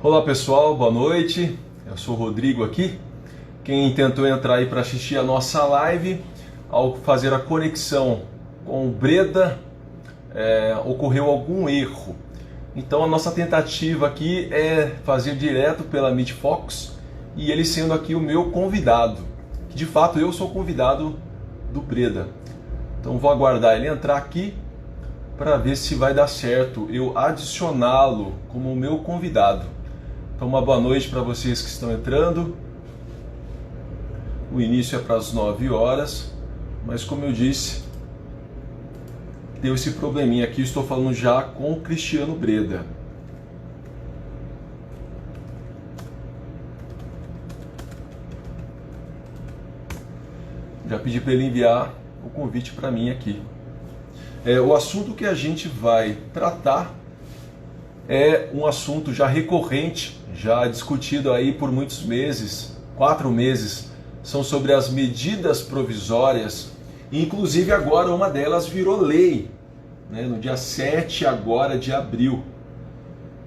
Olá pessoal, boa noite. Eu sou o Rodrigo aqui. Quem tentou entrar aí para assistir a nossa live, ao fazer a conexão com o Breda, ocorreu algum erro. Então a nossa tentativa aqui é fazer direto pela Meet Fox e ele sendo aqui o meu convidado. Que de fato eu sou convidado do Breda. Então vou aguardar ele entrar aqui para ver se vai dar certo eu adicioná-lo como meu convidado. Então uma boa noite para vocês que estão entrando. O início é para as 9 horas, mas como eu disse, deu esse probleminha aqui, estou falando já com o Cristiano Breda. Já pedi para ele enviar o convite para mim aqui. O assunto que a gente vai tratar é um assunto já recorrente, já discutido aí por muitos meses, 4 meses, são sobre as medidas provisórias, inclusive agora uma delas virou lei, né, no dia 7 agora de abril.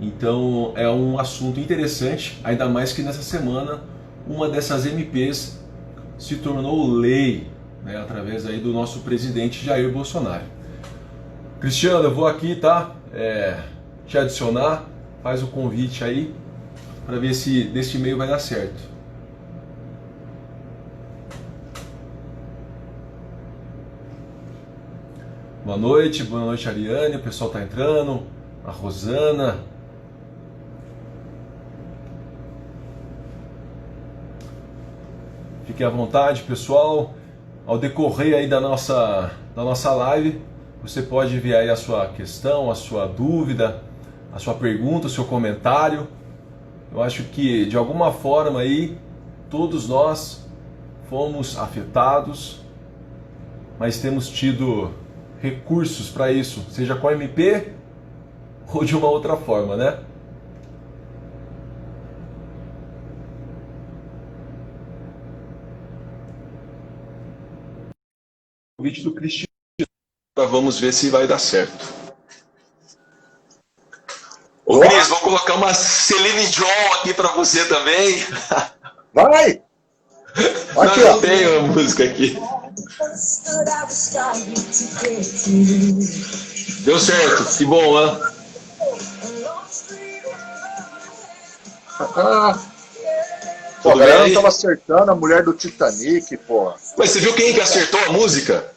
Então é um assunto interessante, ainda mais que nessa semana uma dessas MPs se tornou lei, né, através aí do nosso presidente Jair Bolsonaro. Cristiano, eu vou aqui, tá? Te adicionar, faz o convite aí para ver se deste e-mail vai dar certo. Boa noite Ariane, o pessoal tá entrando, a Rosana. Fiquem à vontade, pessoal. Ao decorrer aí da nossa live, você pode enviar aí a sua questão, a sua dúvida, a sua pergunta, o seu comentário. Eu acho que de alguma forma aí todos nós fomos afetados, mas temos tido recursos para isso, seja com a MP ou de uma outra forma, né? O convite do Cristiano, vamos ver se vai dar certo. Ô Cris, vou colocar uma Celine Dion aqui pra você também. Vai! Aqui, não tenho a música aqui. Deu certo, que bom, né? Pô, a galera não tava acertando a mulher do Titanic, pô. Mas você viu quem que acertou a música?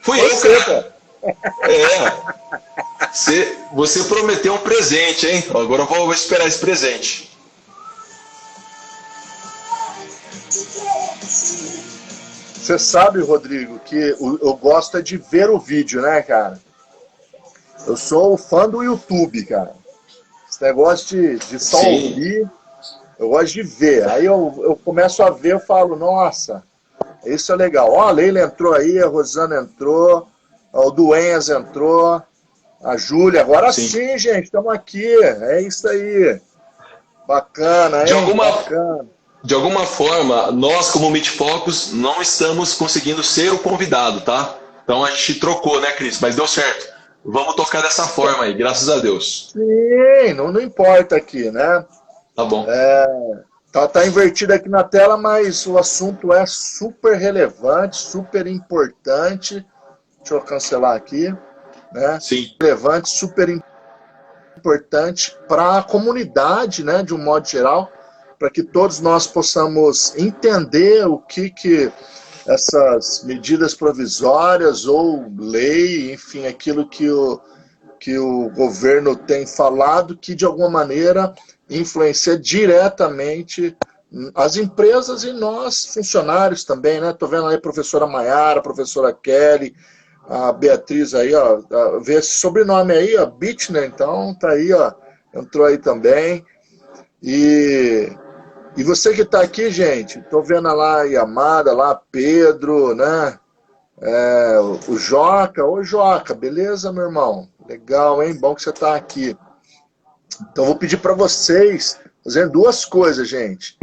Fui eu, cara. Você prometeu um presente, hein? Agora eu vou esperar esse presente. Você sabe, Rodrigo, que eu gosto de ver o vídeo, né, cara? Eu sou fã do YouTube, cara. Esse negócio de só ouvir, eu gosto de ver. Aí eu começo a ver, eu falo, nossa, isso é legal. Ó, a Leila entrou aí, a Rosana entrou, o Duenhas entrou, a Júlia. Agora sim, gente, estamos aqui. É isso aí. Bacana, hein? Bacana. De alguma forma, nós como Meet Focus não estamos conseguindo ser o convidado, tá? Então a gente trocou, né, Cris? Mas deu certo. Vamos tocar dessa forma aí, graças a Deus. Sim, não importa aqui, né? Tá bom. Tá invertido aqui na tela, mas o assunto é super relevante, super importante. Deixa eu cancelar aqui, né? Sim. Relevante, super importante para a comunidade, né, de um modo geral, para que todos nós possamos entender o que essas medidas provisórias ou lei, enfim, aquilo que o governo tem falado, que de alguma maneira influencia diretamente as empresas e nós, funcionários também, né? Estou vendo aí a professora Maiara, a professora Kelly, a Beatriz aí, ó, vê esse sobrenome aí, ó, Bittner, então tá aí, ó, entrou aí também. E você que está aqui, gente, estou vendo lá a Yamada, lá Pedro, né? O Joca. Ô, Joca, beleza, meu irmão? Legal, hein? Bom que você está aqui. Então, vou pedir para vocês fazerem 2 coisas, gente.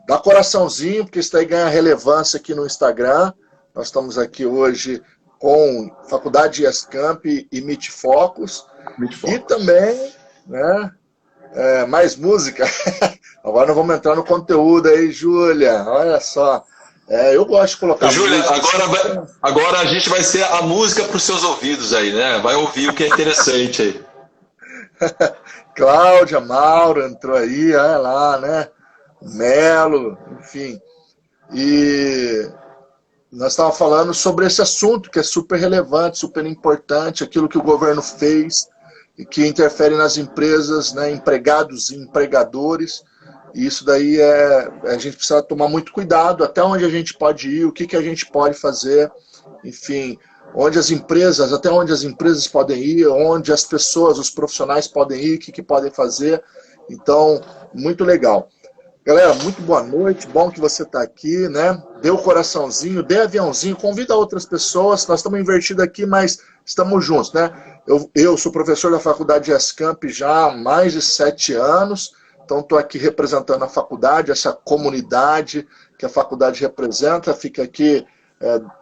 Dá coraçãozinho, porque isso aí ganha relevância aqui no Instagram. Nós estamos aqui hoje com Faculdade Escamp e Meet Focus. E também né? Mais música. Agora nós vamos entrar no conteúdo aí, Júlia. Olha só. Eu gosto de colocar Júlia, música. agora a gente vai ser a música para os seus ouvidos aí, né? Vai ouvir o que é interessante aí. Cláudia, Mauro entrou aí, olha lá, né? Melo, enfim. E nós estávamos falando sobre esse assunto que é super relevante, super importante, aquilo que o governo fez e que interfere nas empresas, né, empregados e empregadores. E isso daí a gente precisa tomar muito cuidado, até onde a gente pode ir, o que a gente pode fazer, enfim, até onde as empresas podem ir, onde as pessoas, os profissionais podem ir, o que podem fazer. Então, muito legal. Galera, muito boa noite, bom que você está aqui, né? Dê o coraçãozinho, dê aviãozinho, convida outras pessoas, nós estamos invertidos aqui, mas estamos juntos, né? Eu sou professor da faculdade ESCamp já há mais de 7 anos, então estou aqui representando a faculdade, essa comunidade que a faculdade representa, fica aqui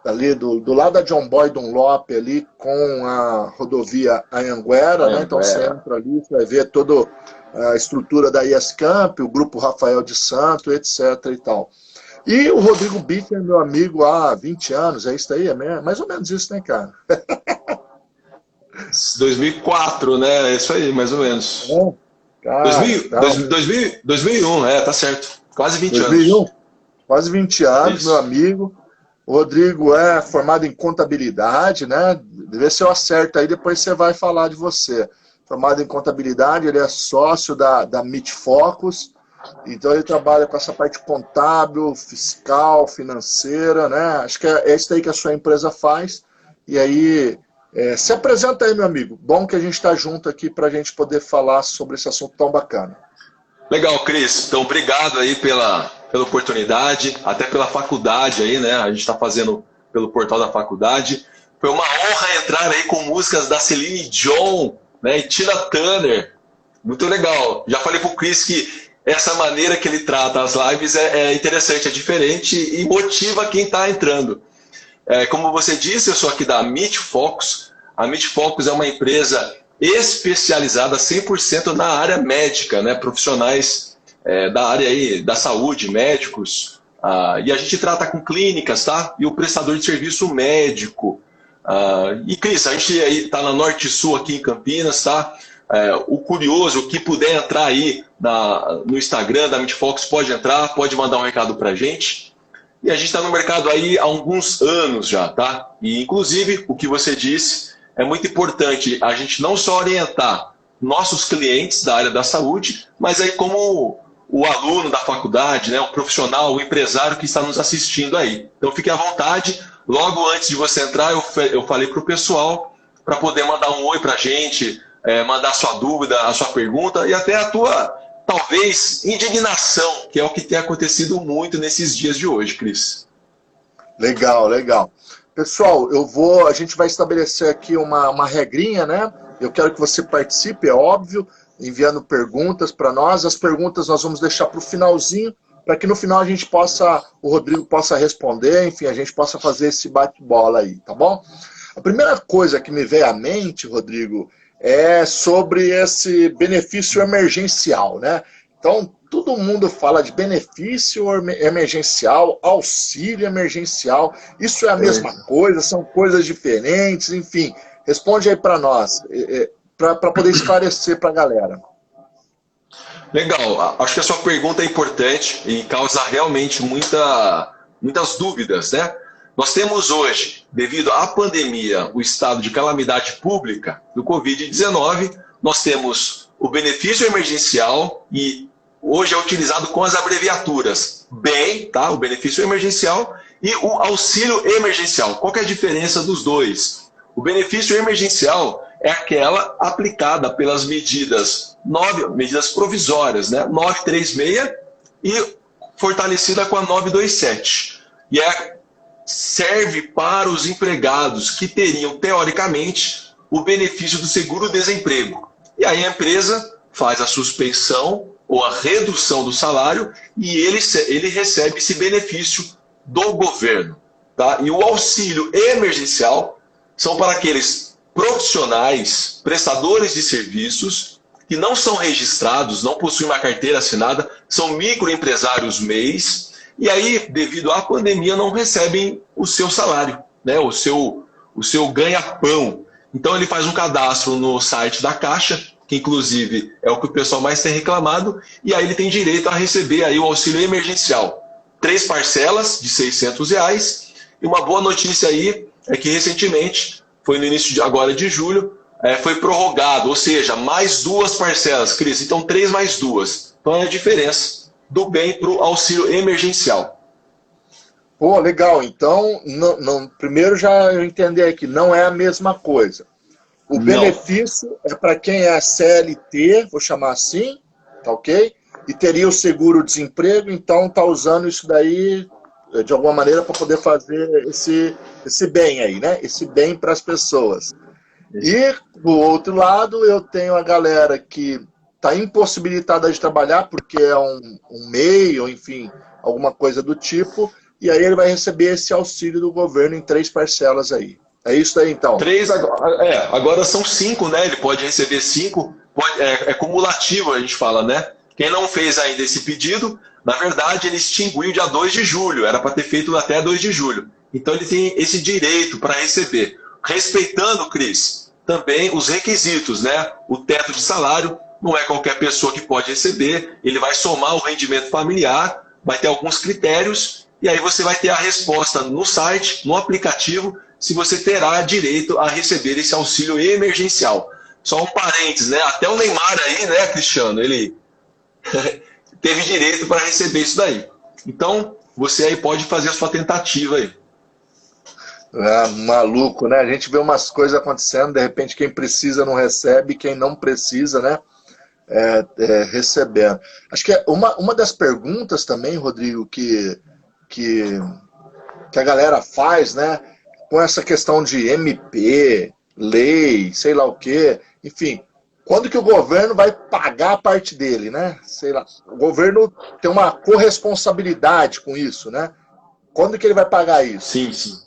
ali do lado da John Boy Dunlop, ali com a rodovia Anhanguera, né? Então você entra ali, você vai ver todo a estrutura da ESCamp, o grupo Rafael de Santo, etc. e tal. E o Rodrigo Bitter, meu amigo há 20 anos, é isso aí? É mais ou menos isso, né, cara? 2004, né? É isso aí, mais ou menos. Cara, 2001, tá certo. Quase 20 2001, anos. Quase 20 anos, Isso. Meu amigo. O Rodrigo é formado em contabilidade, né? Vê se eu acerto aí, depois você vai falar de você. Formado em contabilidade, ele é sócio da Meet Focus, então ele trabalha com essa parte contábil, fiscal, financeira, né? Acho que é isso aí que a sua empresa faz. E aí, se apresenta aí, meu amigo. Bom que a gente está junto aqui para a gente poder falar sobre esse assunto tão bacana. Legal, Cris. Então, obrigado aí pela oportunidade, até pela faculdade aí, né? A gente está fazendo pelo portal da faculdade. Foi uma honra entrar aí com músicas da Celine Dion, né, e Tina Turner. Muito legal. Já falei pro Cris que essa maneira que ele trata as lives é interessante, é diferente e motiva quem está entrando. Como você disse, eu sou aqui da Meet Focus. A Meet Focus é uma empresa especializada 100% na área médica, né, profissionais da área aí, da saúde, médicos. E a gente trata com clínicas, tá? E o prestador de serviço médico. E, Cris, a gente está na Norte Sul aqui em Campinas, tá? O curioso, que puder entrar aí no Instagram da Meet Focus, pode entrar, pode mandar um recado pra gente. E a gente está no mercado aí há alguns anos já, tá? E, inclusive, o que você disse, é muito importante a gente não só orientar nossos clientes da área da saúde, mas aí como o aluno da faculdade, né, o profissional, o empresário que está nos assistindo aí. Então, fique à vontade. Logo antes de você entrar, eu falei para o pessoal para poder mandar um oi para a gente, mandar a sua dúvida, a sua pergunta e até a tua, talvez, indignação, que é o que tem acontecido muito nesses dias de hoje, Cris. Legal, legal. Pessoal, a gente vai estabelecer aqui uma regrinha, né? Eu quero que você participe, é óbvio, enviando perguntas para nós. As perguntas nós vamos deixar para o finalzinho, para que no final o Rodrigo possa responder, enfim, a gente possa fazer esse bate-bola aí, tá bom? A primeira coisa que me veio à mente, Rodrigo, é sobre esse benefício emergencial, né? Então, todo mundo fala de benefício emergencial, auxílio emergencial, isso é a mesma coisa, são coisas diferentes, enfim, responde aí para nós, para poder esclarecer para a galera. Legal, acho que a sua pergunta é importante e causa realmente muitas dúvidas, né? Nós temos hoje, devido à pandemia, o estado de calamidade pública do Covid-19, nós temos o benefício emergencial e hoje é utilizado com as abreviaturas BEM, tá? O benefício emergencial e o auxílio emergencial. Qual que é a diferença dos dois? O benefício emergencial é aquela aplicada pelas medidas provisórias, né? 936 e fortalecida com a 927. E serve para os empregados que teriam, teoricamente, o benefício do seguro-desemprego. E aí a empresa faz a suspensão ou a redução do salário e ele recebe esse benefício do governo. Tá? E o auxílio emergencial são para aqueles profissionais, prestadores de serviços, que não são registrados, não possuem uma carteira assinada, são microempresários MEIs, e aí, devido à pandemia, não recebem o seu salário, né? O seu ganha-pão. Então ele faz um cadastro no site da Caixa, que inclusive é o que o pessoal mais tem reclamado, e aí ele tem direito a receber aí o auxílio emergencial. 3 parcelas de R$600, e uma boa notícia aí é que recentemente, foi no início agora de julho, foi prorrogado, ou seja, mais 2 parcelas, Cris, então 3 mais 2. Então é a diferença do bem para o auxílio emergencial. Pô, legal. Então, primeiro já eu entendi aqui, não é a mesma coisa. O benefício é para quem é CLT, vou chamar assim, tá ok? E teria o seguro-desemprego, então tá usando isso daí de alguma maneira para poder fazer esse bem aí, né? Esse bem para as pessoas. E, do outro lado, eu tenho a galera que está impossibilitada de trabalhar porque é um MEI, ou enfim, alguma coisa do tipo, e aí ele vai receber esse auxílio do governo em 3 parcelas aí. É isso aí, então? 3 agora, agora são 5, né? Ele pode receber 5, é cumulativo, a gente fala, né? Quem não fez ainda esse pedido, na verdade, ele extinguiu dia 2 de julho, era para ter feito até 2 de julho. Então ele tem esse direito para receber. Respeitando, Cris, também os requisitos, né? O teto de salário, não é qualquer pessoa que pode receber, ele vai somar o rendimento familiar, vai ter alguns critérios, e aí você vai ter a resposta no site, no aplicativo, se você terá direito a receber esse auxílio emergencial. Só um parênteses, né? Até o Neymar aí, né, Cristiano, ele teve direito para receber isso daí. Então, você aí pode fazer a sua tentativa aí. Maluco, né? A gente vê umas coisas acontecendo, de repente quem precisa não recebe, quem não precisa, né? Recebendo. Acho que uma das perguntas também, Rodrigo, que a galera faz, né? Com essa questão de MP, lei, sei lá o quê, enfim, quando que o governo vai pagar a parte dele, né? Sei lá, o governo tem uma corresponsabilidade com isso, né? Quando que ele vai pagar isso? Sim, sim.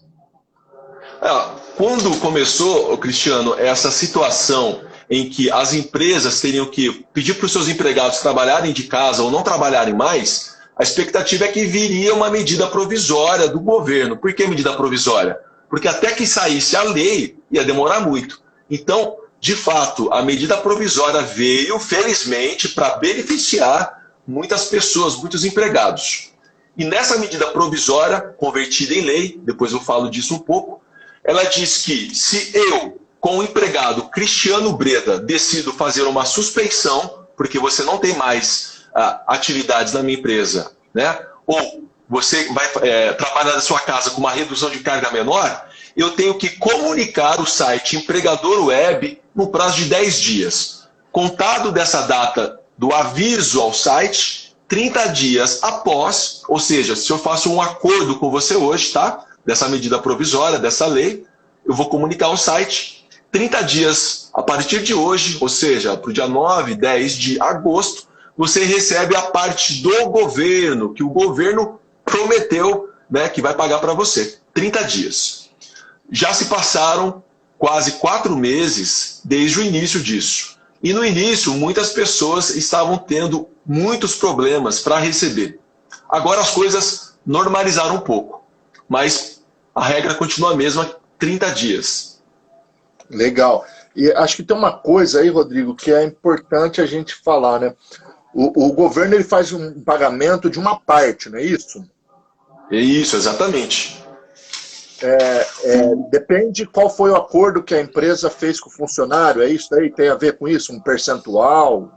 Quando começou, Cristiano, essa situação em que as empresas teriam que pedir para os seus empregados trabalharem de casa ou não trabalharem mais, a expectativa é que viria uma medida provisória do governo. Por que medida provisória? Porque até que saísse a lei, ia demorar muito. Então, de fato, a medida provisória veio, felizmente, para beneficiar muitas pessoas, muitos empregados. E nessa medida provisória, convertida em lei, depois eu falo disso um pouco, ela diz que se eu, com o empregado Cristiano Breda, decido fazer uma suspensão, porque você não tem mais atividades na minha empresa, né? Ou você vai trabalhar na sua casa com uma redução de carga menor, eu tenho que comunicar o site Empregador Web no prazo de 10 dias. Contado dessa data do aviso ao site, 30 dias após, ou seja, se eu faço um acordo com você hoje, tá? Dessa medida provisória, dessa lei, eu vou comunicar ao site. 30 dias a partir de hoje, ou seja, para o dia 9, 10 de agosto, você recebe a parte do governo, que o governo prometeu, né, que vai pagar para você. 30 dias. Já se passaram quase 4 meses desde o início disso. E no início, muitas pessoas estavam tendo muitos problemas para receber. Agora as coisas normalizaram um pouco, mas a regra continua a mesma, 30 dias. Legal. E acho que tem uma coisa aí, Rodrigo, que é importante a gente falar, né? O governo ele faz um pagamento de uma parte, não é isso? É isso, exatamente. Depende qual foi o acordo que a empresa fez com o funcionário, é isso aí? Tem a ver com isso? Um percentual?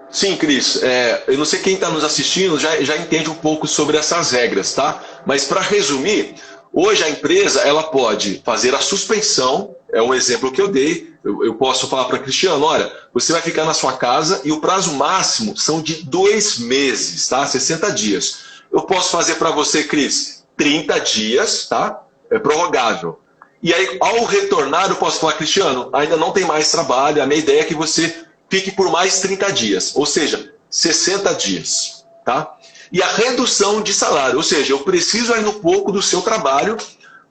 Sim, Cris. Eu não sei quem está nos assistindo já entende um pouco sobre essas regras, tá? Mas para resumir, hoje a empresa ela pode fazer a suspensão, é um exemplo que eu dei, eu posso falar para Cristiano, olha, você vai ficar na sua casa e o prazo máximo são de 2 meses, tá? 60 dias. Eu posso fazer para você, Cris, 30 dias, tá? É prorrogável. E aí, ao retornar, eu posso falar, Cristiano, ainda não tem mais trabalho, a minha ideia é que você fique por mais 30 dias, ou seja, 60 dias, tá? E a redução de salário, ou seja, eu preciso ainda um pouco do seu trabalho,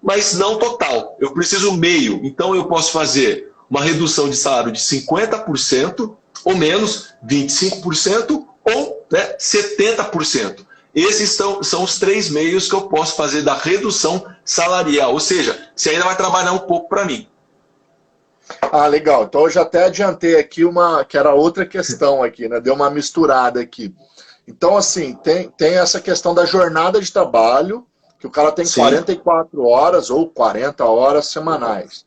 mas não total, eu preciso meio. Então eu posso fazer uma redução de salário de 50% ou menos, 25% ou, né, 70%. Esses são os 3 meios que eu posso fazer da redução salarial, ou seja, você ainda vai trabalhar um pouco para mim. Ah, legal. Então eu já até adiantei aqui que era outra questão aqui, né? Deu uma misturada aqui. Então, assim, tem essa questão da jornada de trabalho, que o cara tem 44 horas ou 40 horas semanais.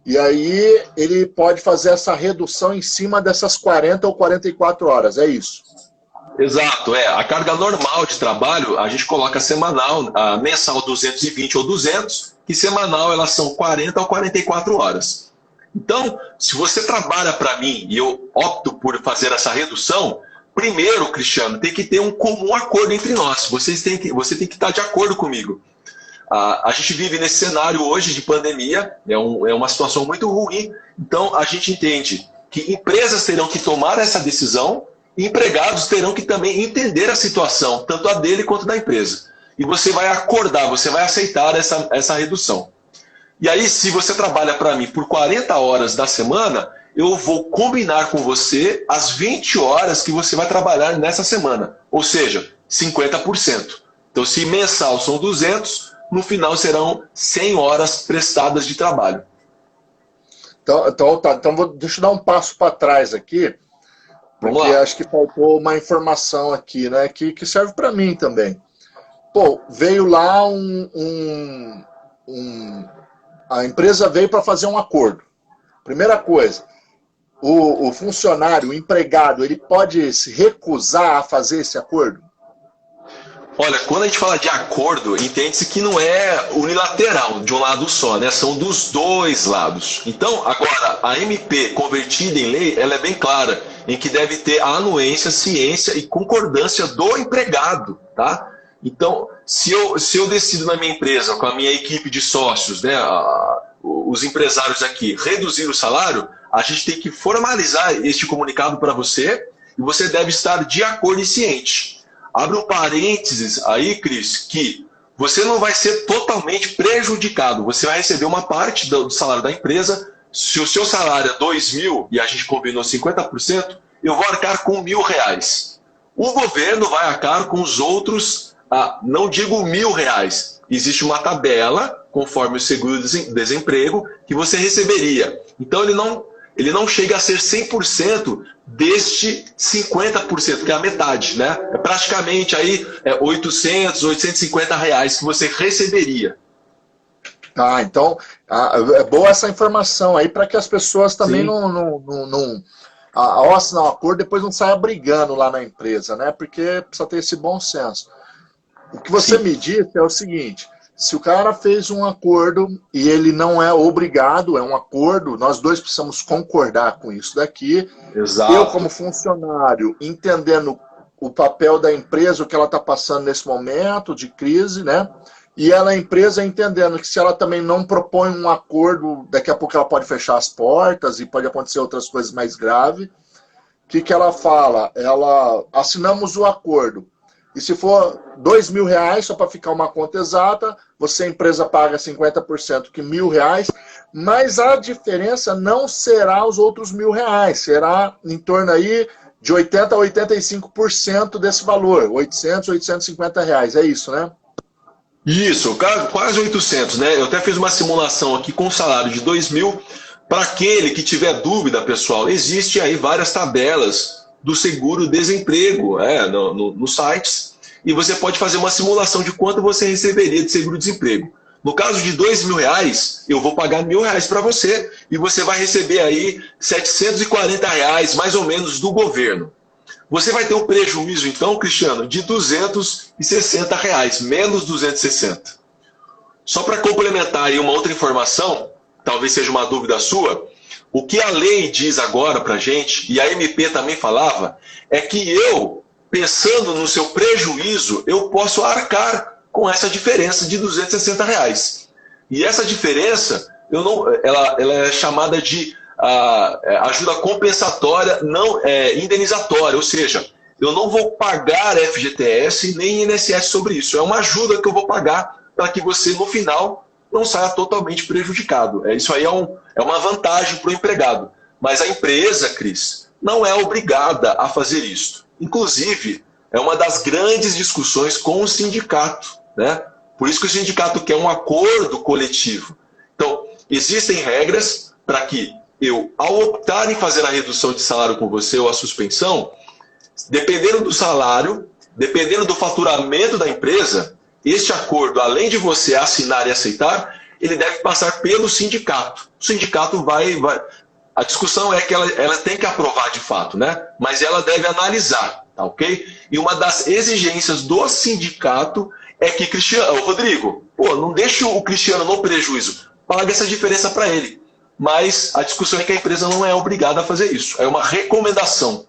E aí ele pode fazer essa redução em cima dessas 40 ou 44 horas, é isso? Exato, a carga normal de trabalho a gente coloca semanal, a mensal 220 ou 200, e semanal elas são 40 ou 44 horas. Então, se você trabalha para mim e eu opto por fazer essa redução, primeiro, Cristiano, tem que ter um comum acordo entre nós. Você tem que estar de acordo comigo. A gente vive nesse cenário hoje de pandemia, é uma situação muito ruim, então a gente entende que empresas terão que tomar essa decisão e empregados terão que também entender a situação, tanto a dele quanto da empresa. E você vai acordar, você vai aceitar essa redução. E aí, se você trabalha para mim por 40 horas da semana, eu vou combinar com você as 20 horas que você vai trabalhar nessa semana, ou seja, 50%. Então, se mensal são 200, no final serão 100 horas prestadas de trabalho. Então deixa eu dar um passo para trás aqui, porque acho que faltou uma informação aqui, né, que serve para mim também. Pô, veio lá a empresa veio para fazer um acordo. Primeira coisa, o funcionário, o empregado, ele pode se recusar a fazer esse acordo? Olha, quando a gente fala de acordo, entende-se que não é unilateral, de um lado só, né? São dos dois lados. Então, agora, a MP convertida em lei, ela é bem clara, em que deve ter a anuência, ciência e concordância do empregado, tá? Então, se eu decido na minha empresa, com a minha equipe de sócios, né, os empresários aqui, reduzir o salário, a gente tem que formalizar este comunicado para você e você deve estar de acordo e ciente. Abre um parênteses aí, Cris, que você não vai ser totalmente prejudicado. Você vai receber uma parte do salário da empresa. Se o seu salário é 2.000 e a gente combinou 50%, eu vou arcar com R$1.000. O governo vai arcar com os outros, não digo R$1.000. Existe uma tabela, conforme o seguro-desemprego, que você receberia. Então, ele não chega a ser 100% deste 50%, que é a metade, né? É praticamente aí R$850 que você receberia. Então é boa essa informação aí para que as pessoas também ao assinar um acordo depois não saia brigando lá na empresa, né? Porque precisa ter esse bom senso. O que você me disse é o seguinte: se o cara fez um acordo e ele não é obrigado, é um acordo, nós dois precisamos concordar com isso daqui. Exato. Eu, como funcionário, entendendo o papel da empresa, o que ela está passando nesse momento de crise, né? E a empresa entendendo que se ela também não propõe um acordo, daqui a pouco ela pode fechar as portas e pode acontecer outras coisas mais graves. O que ela fala? Assinamos o acordo. E se for R$2.000, só para ficar uma conta exata, você, a empresa, paga 50%, que R$1.000, mas a diferença não será os outros R$1.000, será em torno aí de 80% a 85% desse valor, R$800, R$850, é isso, né? Isso, quase 800, né? Eu até fiz uma simulação aqui com um salário de 2.000. Para aquele que tiver dúvida, pessoal, existe aí várias tabelas do seguro-desemprego nos sites, e você pode fazer uma simulação de quanto você receberia de seguro-desemprego. No caso de R$2.000, eu vou pagar R$1.000 para você, e você vai receber aí R$740, mais ou menos, do governo. Você vai ter um prejuízo, então, Cristiano, de R$260, menos 260. Só para complementar aí uma outra informação, talvez seja uma dúvida sua, o que a lei diz agora para a gente, e a MP também falava, é que eu, pensando no seu prejuízo, eu posso arcar com essa diferença de R$260. E essa diferença, ela é chamada de ajuda compensatória não indenizatória, ou seja, eu não vou pagar FGTS nem INSS sobre isso. É uma ajuda que eu vou pagar para que você, no final, não saia totalmente prejudicado. Isso aí é uma vantagem para o empregado. Mas a empresa, Cris, não é obrigada a fazer isso. Inclusive, é uma das grandes discussões com o sindicato, né? Por isso que o sindicato quer um acordo coletivo. Então, existem regras para que eu, ao optar em fazer a redução de salário com você ou a suspensão, dependendo do salário, dependendo do faturamento da empresa, este acordo, além de você assinar e aceitar, ele deve passar pelo sindicato. O sindicato vai... A discussão é que ela tem que aprovar de fato, né? Mas ela deve analisar, tá ok? E uma das exigências do sindicato é que, Rodrigo, não deixe o Cristiano no prejuízo, paga essa diferença para ele. Mas a discussão é que a empresa não é obrigada a fazer isso, é uma recomendação.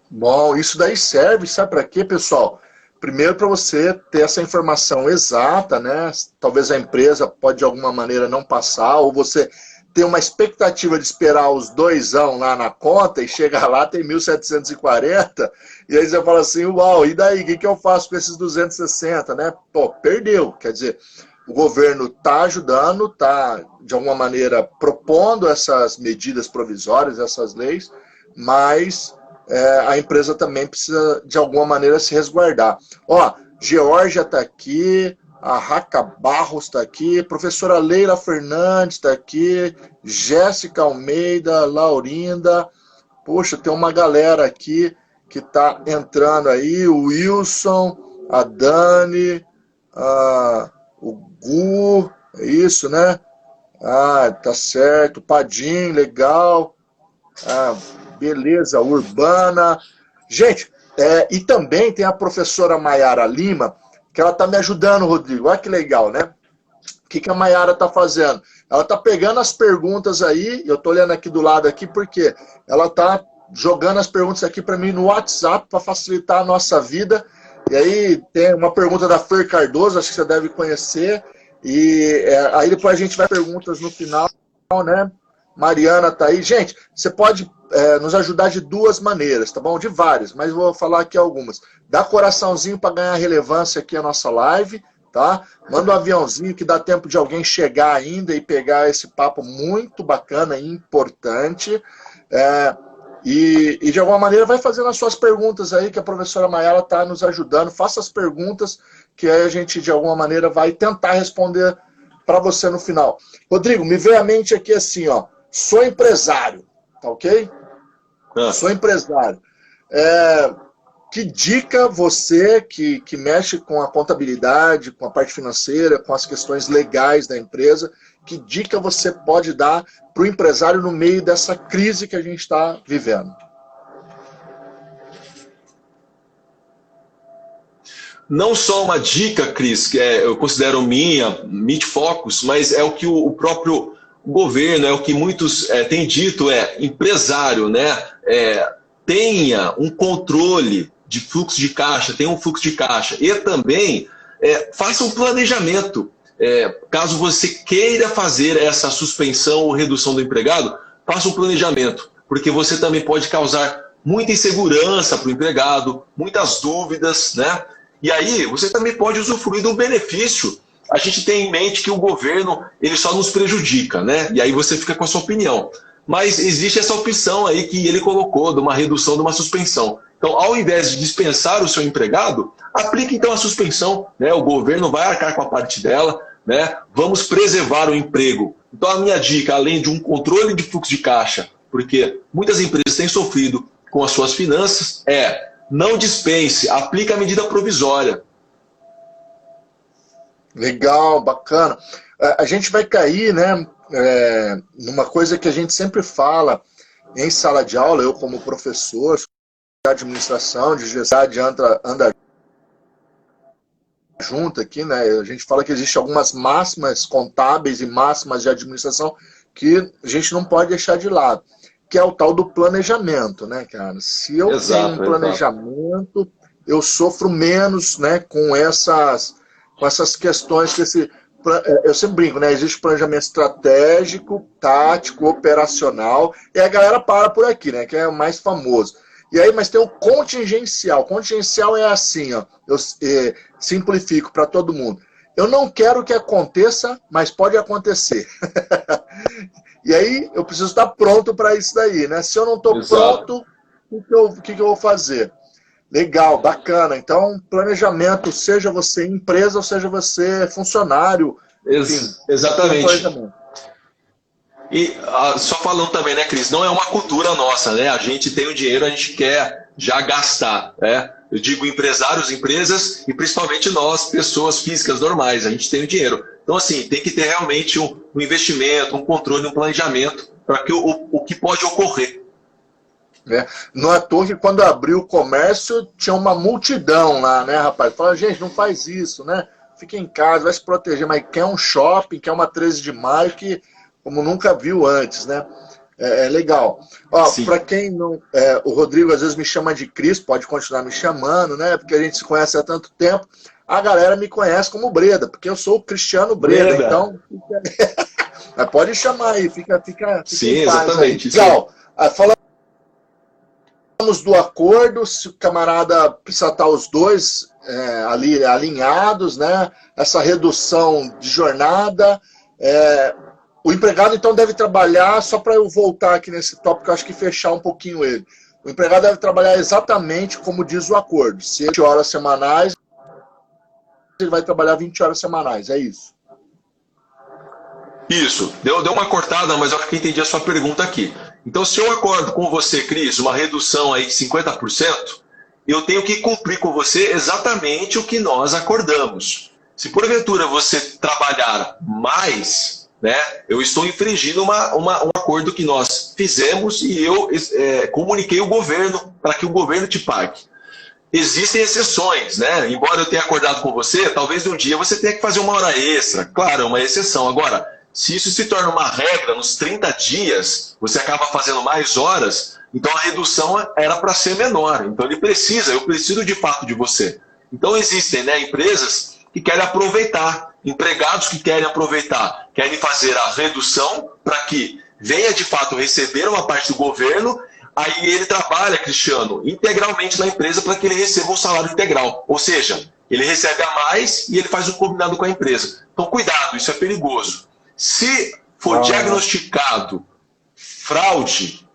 Bom, isso daí serve, sabe para quê, pessoal? Primeiro, para você ter essa informação exata, né? Talvez a empresa pode de alguma maneira não passar, ou você ter uma expectativa de esperar os 2 anos lá na conta e chegar lá, tem 1.740, e aí você fala assim, uau, e daí, o que eu faço com esses 260, né? Pô, perdeu, quer dizer, o governo está ajudando, está, de alguma maneira, propondo essas medidas provisórias, essas leis, mas a empresa também precisa, de alguma maneira, se resguardar. Ó, Geórgia está aqui, a Raca Barros está aqui, professora Leila Fernandes está aqui, Jéssica Almeida, Laurinda, poxa, tem uma galera aqui que está entrando aí, o Wilson, a Dani, o Gu, é isso, né? Tá certo, Padim, legal, beleza, Urbana. Gente, e também tem a professora Maiara Lima, que ela está me ajudando, Rodrigo. Olha que legal, né? O que a Maiara está fazendo? Ela está pegando as perguntas aí, eu estou olhando aqui do lado aqui, porque ela está jogando as perguntas aqui para mim no WhatsApp, para facilitar a nossa vida. E aí tem uma pergunta da Fer Cardoso, acho que você deve conhecer. E aí depois a gente vai perguntas no final, né? Mariana está aí. Gente, você pode nos ajudar de 2 maneiras, tá bom? De várias, mas vou falar aqui algumas. Dá coraçãozinho para ganhar relevância aqui a nossa live, tá? Manda um aviãozinho que dá tempo de alguém chegar ainda e pegar esse papo muito bacana e importante. E de alguma maneira vai fazendo as suas perguntas aí, que a professora Maiara está nos ajudando. Faça as perguntas que aí a gente de alguma maneira vai tentar responder para você no final. Rodrigo, me veio à mente aqui assim, ó, sou empresário, tá ok? Sou empresário. Que dica você que mexe com a contabilidade, com a parte financeira, com as questões legais da empresa, que dica você pode dar para o empresário no meio dessa crise que a gente está vivendo? Não só uma dica, Cris, que eu considero minha, Meet Focus, mas é o que o próprio governo, é o que muitos têm dito, empresário, né? Tenha um controle de fluxo de caixa, tenha um fluxo de caixa e também faça um planejamento. Caso você queira fazer essa suspensão ou redução do empregado, faça um planejamento, porque você também pode causar muita insegurança para o empregado, muitas dúvidas, né? E aí você também pode usufruir do benefício. A gente tem em mente que o governo ele só nos prejudica, né? E aí você fica com a sua opinião. Mas existe essa opção aí que ele colocou de uma redução, de uma suspensão. Então, ao invés de dispensar o seu empregado, aplique então a suspensão, né? O governo vai arcar com a parte dela, né? Vamos preservar o emprego. Então, a minha dica, além de um controle de fluxo de caixa, porque muitas empresas têm sofrido com as suas finanças, não dispense, aplique a medida provisória. Legal, bacana. A gente vai cair, né, numa coisa que a gente sempre fala em sala de aula, eu como professor de administração, de gestão, anda junto aqui, né? A gente fala que existe algumas máximas contábeis e máximas de administração que a gente não pode deixar de lado, que é o tal do planejamento, né, cara? Se eu tenho um planejamento, eu sofro menos, né, com essas questões que eu sempre brinco, né? Existe planejamento estratégico, tático, operacional, e a galera para por aqui, né? Que é o mais famoso. E aí, mas tem o contingencial. Contingencial é assim, ó, eu simplifico para todo mundo. Eu não quero que aconteça, mas pode acontecer. E aí eu preciso estar pronto para isso daí, né? Se eu não estou pronto, o que eu vou fazer? Legal, bacana. Então, planejamento, seja você empresa ou seja você funcionário. Enfim, exatamente. E só falando também, né, Cris? Não é uma cultura nossa, né? A gente tem o dinheiro, a gente quer já gastar, né? Eu digo empresários, empresas e principalmente nós, pessoas físicas normais, a gente tem o dinheiro. Então, assim, tem que ter realmente um investimento, um controle, um planejamento para que o que pode ocorrer. Não é à toa que quando abriu o comércio tinha uma multidão lá, né, rapaz? Fala, gente, não faz isso, né? Fica em casa, vai se proteger, mas quer um shopping, quer uma 13 de maio que como nunca viu antes, né? É legal. Para quem não... o Rodrigo às vezes me chama de Cris, pode continuar me chamando, né? Porque a gente se conhece há tanto tempo. A galera me conhece como Breda, porque eu sou o Cristiano Breda. Então, mas pode chamar aí, fica sim, em paz exatamente. Aí. Legal. Falamos do acordo, se o camarada precisa estar os dois ali alinhados, né? Essa redução de jornada. O empregado, então, deve trabalhar, só para eu voltar aqui nesse tópico, eu acho que fechar um pouquinho ele. O empregado deve trabalhar exatamente como diz o acordo. Se 20 horas semanais, ele vai trabalhar 20 horas semanais, é isso? Isso. Deu uma cortada, mas eu acho que entendi a sua pergunta aqui. Então, se eu acordo com você, Cris, uma redução aí de 50%, eu tenho que cumprir com você exatamente o que nós acordamos. Se porventura você trabalhar mais, né, eu estou infringindo um acordo que nós fizemos e eu comuniquei ao governo para que o governo te pague. Existem exceções, né? Embora eu tenha acordado com você, talvez um dia você tenha que fazer uma hora extra. Claro, é uma exceção. Agora, se isso se torna uma regra, nos 30 dias, você acaba fazendo mais horas, então a redução era para ser menor. Então eu preciso de fato de você. Então existem, né, empresas que querem aproveitar, empregados que querem aproveitar, querem fazer a redução para que venha de fato receber uma parte do governo, aí ele trabalha, Cristiano, integralmente na empresa para que ele receba um salário integral. Ou seja, ele recebe a mais e ele faz um combinado com a empresa. Então cuidado, isso é perigoso. Se for diagnosticado fraude,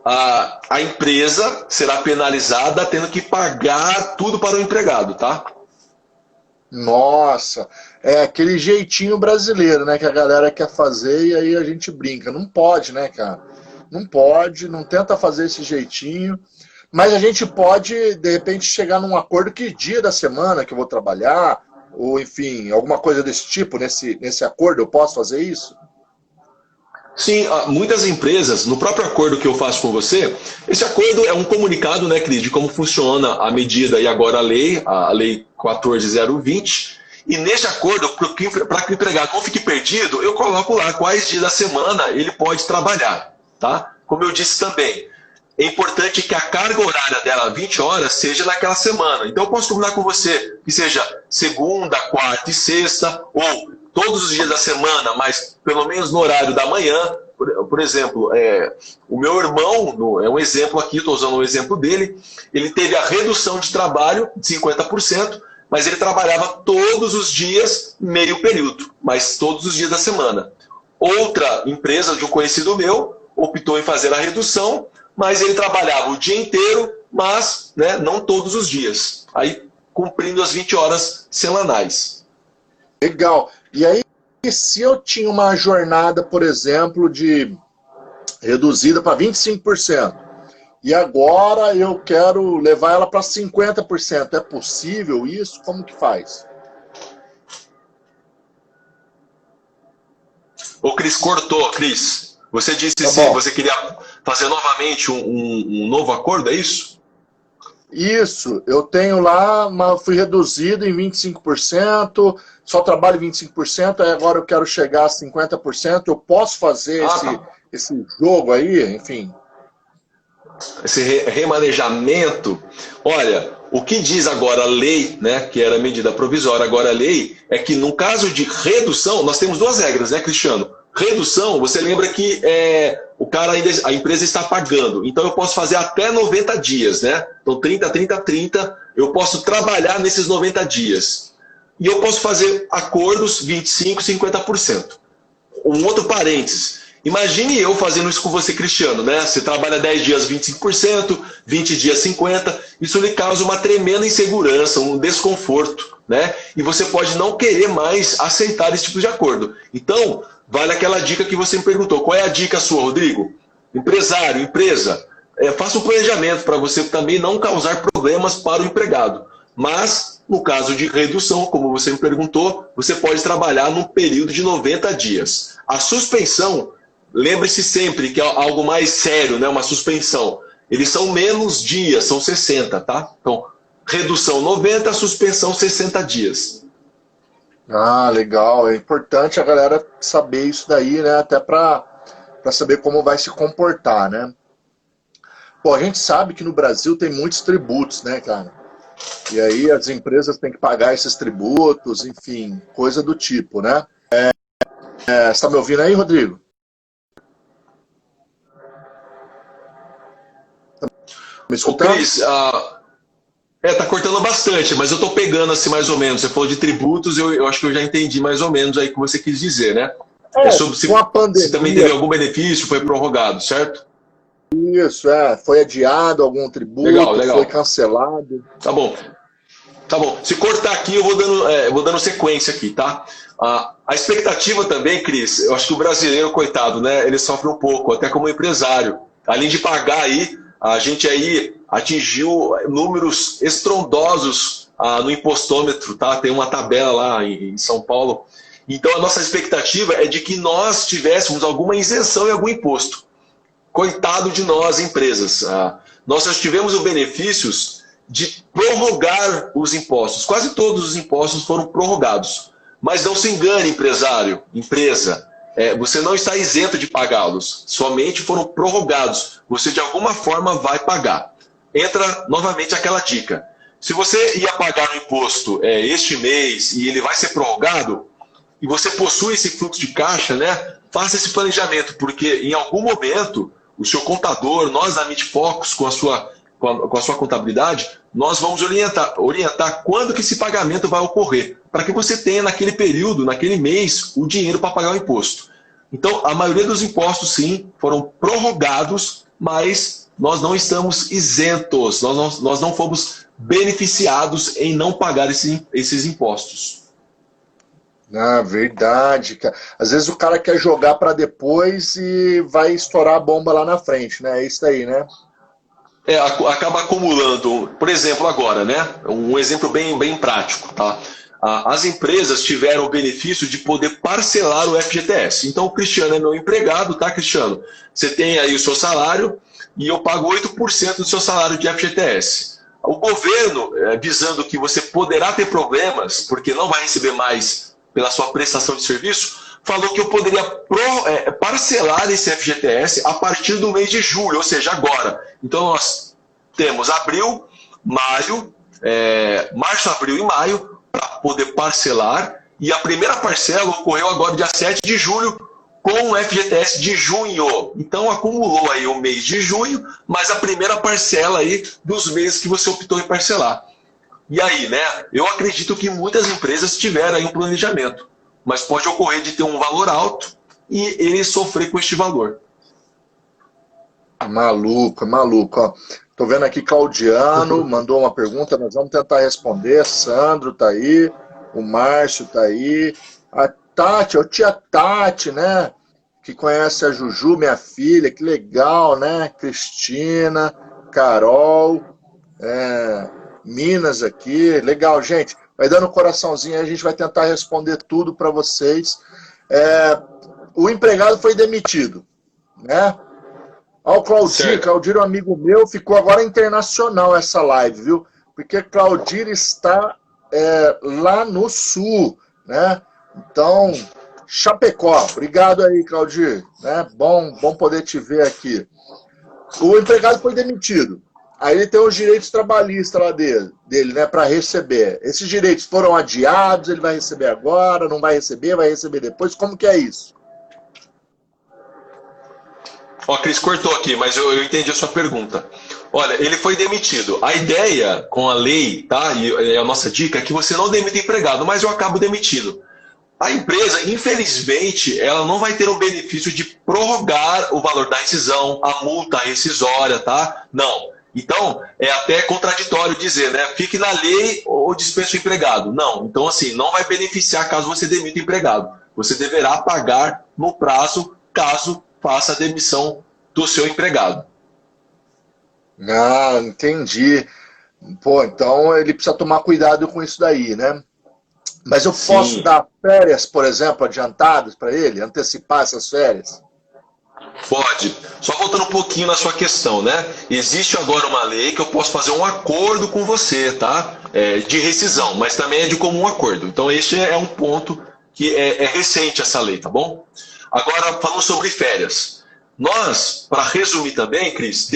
a empresa será penalizada tendo que pagar tudo para o empregado, tá? Nossa, é aquele jeitinho brasileiro, né, que a galera quer fazer e aí a gente brinca. Não pode, né, cara? Não pode, não tenta fazer esse jeitinho. Mas a gente pode, de repente, chegar num acordo que dia da semana que eu vou trabalhar, ou enfim, alguma coisa desse tipo, nesse acordo, eu posso fazer isso? Sim, muitas empresas, no próprio acordo que eu faço com você, esse acordo é um comunicado, né, Cris, de como funciona a medida e agora a lei 14.020, e nesse acordo, para que o empregado não fique perdido, eu coloco lá quais dias da semana ele pode trabalhar, tá? Como eu disse também, é importante que a carga horária dela, 20 horas, seja naquela semana. Então eu posso combinar com você que seja segunda, quarta e sexta, ou todos os dias da semana, mas pelo menos no horário da manhã. Por exemplo, o meu irmão, é um exemplo aqui, estou usando um exemplo dele, ele teve a redução de trabalho de 50%, mas ele trabalhava todos os dias, meio período, mas todos os dias da semana. Outra empresa de um conhecido meu optou em fazer a redução, mas ele trabalhava o dia inteiro, mas, né, não todos os dias. Aí, cumprindo as 20 horas semanais. Legal. E aí, se eu tinha uma jornada, por exemplo, reduzida para 25%, e agora eu quero levar ela para 50%, é possível isso? Como que faz? Ô, Cris, cortou, Cris. Você disse se você queria fazer novamente um novo acordo, é isso? Isso, eu tenho lá, fui reduzido em 25%, só trabalho 25%, aí agora eu quero chegar a 50%, eu posso fazer esse jogo aí, enfim? Esse remanejamento, olha, o que diz agora a lei, né, que era medida provisória, agora a lei, é que no caso de redução, nós temos duas regras, né, Cristiano? Redução, você lembra que a empresa está pagando, então eu posso fazer até 90 dias, né? Então 30, 30, 30, eu posso trabalhar nesses 90 dias. e eu posso fazer acordos 25%, 50%. Um outro parênteses. Imagine eu fazendo isso com você, Cristiano, né? Você trabalha 10 dias 25%, 20 dias 50%, isso lhe causa uma tremenda insegurança, um desconforto, né? E você pode não querer mais aceitar esse tipo de acordo. Então, vale aquela dica que você me perguntou. Qual é a dica sua, Rodrigo? Empresário, empresa, faça um planejamento para você também não causar problemas para o empregado. Mas, no caso de redução, como você me perguntou, você pode trabalhar num período de 90 dias. A suspensão, lembre-se sempre que é algo mais sério, né? Uma suspensão. Eles são menos dias, são 60, tá? Então, redução 90, suspensão 60 dias. Ah, legal. É importante a galera saber isso daí, né? Até para saber como vai se comportar, né? Pô, a gente sabe que no Brasil tem muitos tributos, né, cara? E aí as empresas têm que pagar esses tributos, enfim, coisa do tipo, né? Você está me ouvindo aí, Rodrigo? Me escutando? Ô, Cris, tá cortando bastante, mas eu tô pegando assim mais ou menos. Você falou de tributos, eu acho que eu já entendi mais ou menos aí o que você quis dizer, né? Sobre Com a pandemia. se também teve algum benefício, foi prorrogado, certo? Isso, foi adiado algum tributo, legal. foi cancelado. Tá bom. Tá bom. Se cortar aqui, eu vou dando sequência aqui, tá? A expectativa também, Cris, eu acho que o brasileiro, coitado, né? Ele sofre um pouco, até como empresário. Além de pagar aí, a gente aí atingiu números estrondosos no impostômetro, tá? Tem uma tabela lá em São Paulo. Então, a nossa expectativa é de que nós tivéssemos alguma isenção em algum imposto. Coitado de nós, empresas. Nós já tivemos os benefícios de prorrogar os impostos. Quase todos os impostos foram prorrogados. Mas não se engane, empresário, empresa. Você não está isento de pagá-los. Somente foram prorrogados. Você, de alguma forma, vai pagar. Entra novamente aquela dica. Se você ia pagar o imposto este mês e ele vai ser prorrogado, e você possui esse fluxo de caixa, né? Faça esse planejamento, porque em algum momento o seu contador, nós da Midfocus, com a sua contabilidade, nós vamos orientar quando que esse pagamento vai ocorrer, para que você tenha naquele período, naquele mês, o dinheiro para pagar o imposto. Então, a maioria dos impostos, sim, foram prorrogados, mas nós não estamos isentos, nós não fomos beneficiados em não pagar esses impostos. Ah, verdade, cara. Às vezes o cara quer jogar para depois e vai estourar a bomba lá na frente, né? É isso aí, né? Acaba acumulando. Por exemplo, agora, né? Um exemplo bem prático, tá? As empresas tiveram o benefício de poder parcelar o FGTS. Então, o Cristiano é meu empregado, tá, Cristiano? Você tem aí o seu salário e eu pago 8% do seu salário de FGTS. O governo, visando que você poderá ter problemas, porque não vai receber mais pela sua prestação de serviço, falou que eu poderia parcelar esse FGTS a partir do mês de julho, ou seja, agora. Então nós temos abril, maio, março, abril e maio para poder parcelar, e a primeira parcela ocorreu agora dia 7 de julho com o FGTS de junho. Então acumulou aí o mês de junho, mais a primeira parcela aí dos meses que você optou em parcelar. E aí, né? Eu acredito que muitas empresas tiveram aí um planejamento, mas pode ocorrer de ter um valor alto e ele sofrer com este valor. Maluco, ó. Tô vendo aqui Claudiano mandou uma pergunta, nós vamos tentar responder. Sandro tá aí, o Márcio tá aí, a Tati, a tia Tati, né? Que conhece a Juju, minha filha, que legal, né? Cristina, Carol, Minas aqui, legal, gente. Vai dando um coraçãozinho aí, a gente vai tentar responder tudo para vocês. O empregado foi demitido, né? Ó, o Claudir é um amigo meu, ficou agora internacional essa live, viu? Porque Claudir está lá no sul, né? Então, Chapecó, obrigado aí, Claudir, né? Bom poder te ver aqui. O empregado foi demitido. Aí ele tem os direitos trabalhistas lá dele, né, para receber. Esses direitos foram adiados, ele vai receber agora, não vai receber depois. Como que é isso? Ó, Cris, cortou aqui, mas eu entendi a sua pergunta. Olha, ele foi demitido. A ideia com a lei, tá? E a nossa dica é que você não demita empregado, mas eu acabo demitido. A empresa, infelizmente, ela não vai ter o benefício de prorrogar o valor da rescisão, a multa rescisória, tá? Não. Então, é até contraditório dizer, né? Fique na lei ou dispense o empregado. Não. Então, assim, não vai beneficiar caso você demita o empregado. Você deverá pagar no prazo caso faça a demissão do seu empregado. Ah, entendi. Pô, então ele precisa tomar cuidado com isso daí, né? Mas eu posso dar férias, por exemplo, adiantadas para ele, antecipar essas férias? Pode. Só voltando um pouquinho na sua questão, né? Existe agora uma lei que eu posso fazer um acordo com você, tá? De rescisão, mas também é de comum acordo. Então este é um ponto que é recente essa lei, tá bom? Agora, falando sobre férias. Nós, para resumir também, Cris,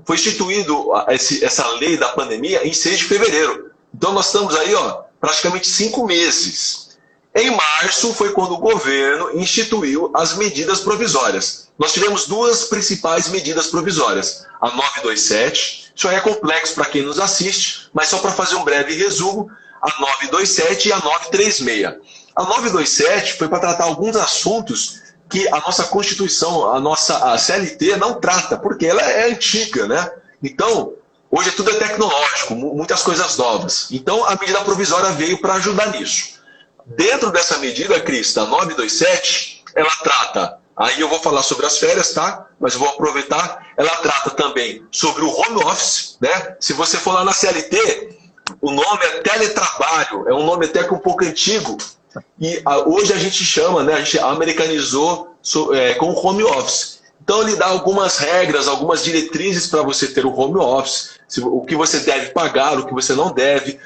foi instituído essa lei da pandemia em 6 de fevereiro. Então nós estamos aí, ó, praticamente 5 meses. Em março foi quando o governo instituiu as medidas provisórias. Nós tivemos 2 principais medidas provisórias. A 927, isso aí é complexo para quem nos assiste, mas só para fazer um breve resumo, a 927 e a 936. A 927 foi para tratar alguns assuntos que a nossa Constituição, a CLT não trata, porque ela é antiga, né? Então, hoje tudo é tecnológico, muitas coisas novas. Então, a medida provisória veio para ajudar nisso. Dentro dessa medida, Cris, da 927, ela trata, aí eu vou falar sobre as férias, tá? Mas eu vou aproveitar, ela trata também sobre o home office, né? Se você for lá na CLT, o nome é teletrabalho, é um nome até que um pouco antigo, e hoje a gente chama, né, a gente americanizou com o home office. Então ele dá algumas regras, algumas diretrizes para você ter o home office, o que você deve pagar, o que você não deve.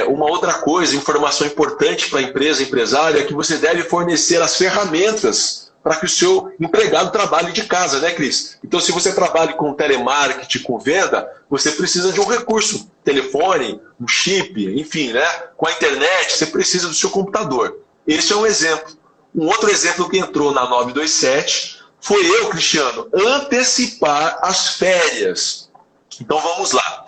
Uma outra coisa, informação importante para a empresa, empresária, é que você deve fornecer as ferramentas para que o seu empregado trabalhe de casa, né, Cris? Então, se você trabalha com telemarketing, com venda, você precisa de um recurso, telefone, um chip, enfim, né? Com a internet, você precisa do seu computador. Esse é um exemplo. Um outro exemplo que entrou na 927 foi eu, Cristiano, antecipar as férias. Então, vamos lá.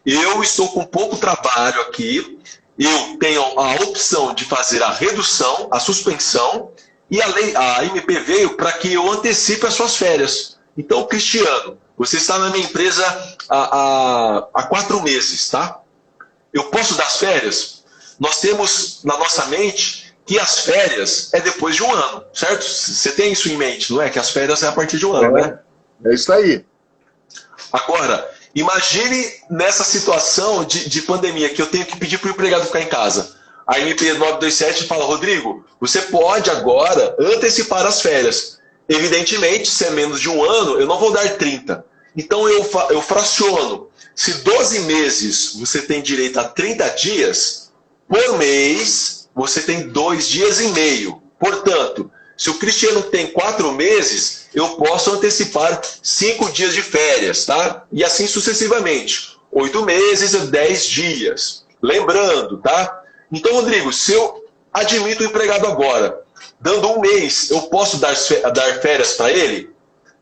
Eu estou com pouco trabalho aqui, eu tenho a opção de fazer a redução, a suspensão, e a MP veio para que eu antecipe as suas férias. Então, Cristiano, você está na minha empresa há 4 meses, tá? Eu posso dar as férias? Nós temos na nossa mente que as férias é depois de um ano, certo? Você tem isso em mente, não é? Que as férias é a partir de um ano, né? É isso aí. Agora, imagine nessa situação de pandemia que eu tenho que pedir para o empregado ficar em casa. A MP 927 fala, Rodrigo, você pode agora antecipar as férias. Evidentemente, se é menos de um ano, eu não vou dar 30. Então eu fraciono. Se 12 meses você tem direito a 30 dias, por mês você tem 2 dias e meio. Portanto, se o Cristiano tem 4 meses, eu posso antecipar 5 dias de férias, tá? E assim sucessivamente. 8 meses e 10 dias. Lembrando, tá? Então, Rodrigo, se eu admito o empregado agora, dando um mês, eu posso dar férias para ele?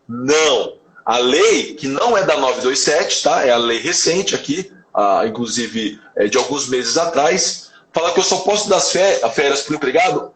Não. A lei, que não é da 927, tá? É a lei recente aqui, inclusive de alguns meses atrás, fala que eu só posso dar férias para o empregado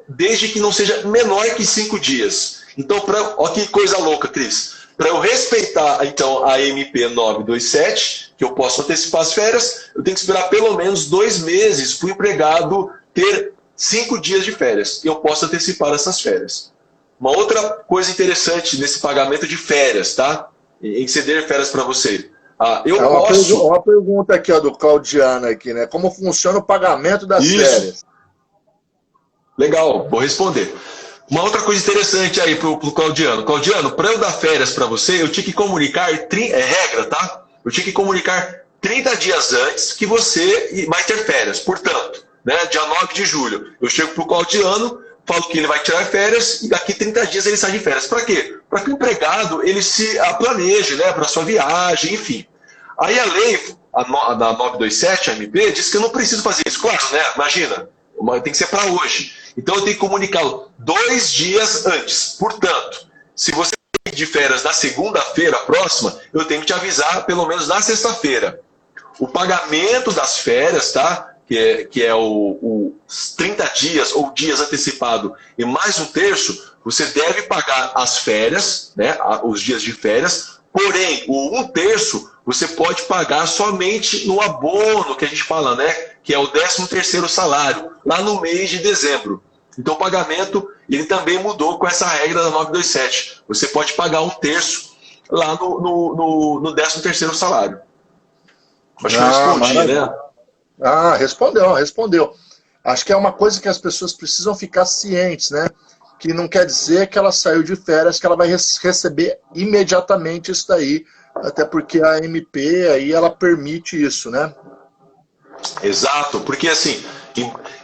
desde que não seja menor que 5 dias. Então, olha que coisa louca, Cris. Para eu respeitar, então, a MP 927, que eu posso antecipar as férias, eu tenho que esperar pelo menos 2 meses para o empregado ter 5 dias de férias. E eu posso antecipar essas férias. Uma outra coisa interessante nesse pagamento de férias, tá? Em ceder férias para você. Uma pergunta aqui, ó, do Claudiano aqui, né? Como funciona o pagamento das férias? Legal, vou responder. Uma outra coisa interessante aí pro Claudiano. Claudiano, para eu dar férias para você, eu tinha que comunicar, regra, tá? Eu tinha que comunicar 30 dias antes que você vai ter férias. Portanto, né, dia 9 de julho, eu chego pro Claudiano, falo que ele vai tirar férias e daqui 30 dias ele sai de férias. Para quê? Para que o empregado ele se planeje, né, para sua viagem, enfim. Aí a lei, da 927, a MP, diz que eu não preciso fazer isso. Claro, né? Imagina, tem que ser para hoje. Então eu tenho que comunicá-lo 2 dias antes. Portanto, se você tem de férias na segunda-feira próxima, eu tenho que te avisar pelo menos na sexta-feira. O pagamento das férias, tá? Que é os 30 dias ou dias antecipado e mais um terço, você deve pagar as férias, né? Os dias de férias, porém, o um terço você pode pagar somente no abono, que a gente fala, né? Que é o 13º salário, lá no mês de dezembro. Então o pagamento, ele também mudou com essa regra da 927. Você pode pagar um terço lá no 13º salário. Acho que eu respondi, né? Ah, respondeu. Acho que é uma coisa que as pessoas precisam ficar cientes, né? Que não quer dizer que ela saiu de férias, que ela vai receber imediatamente isso daí, até porque a MP aí ela permite isso, né? Exato, porque assim,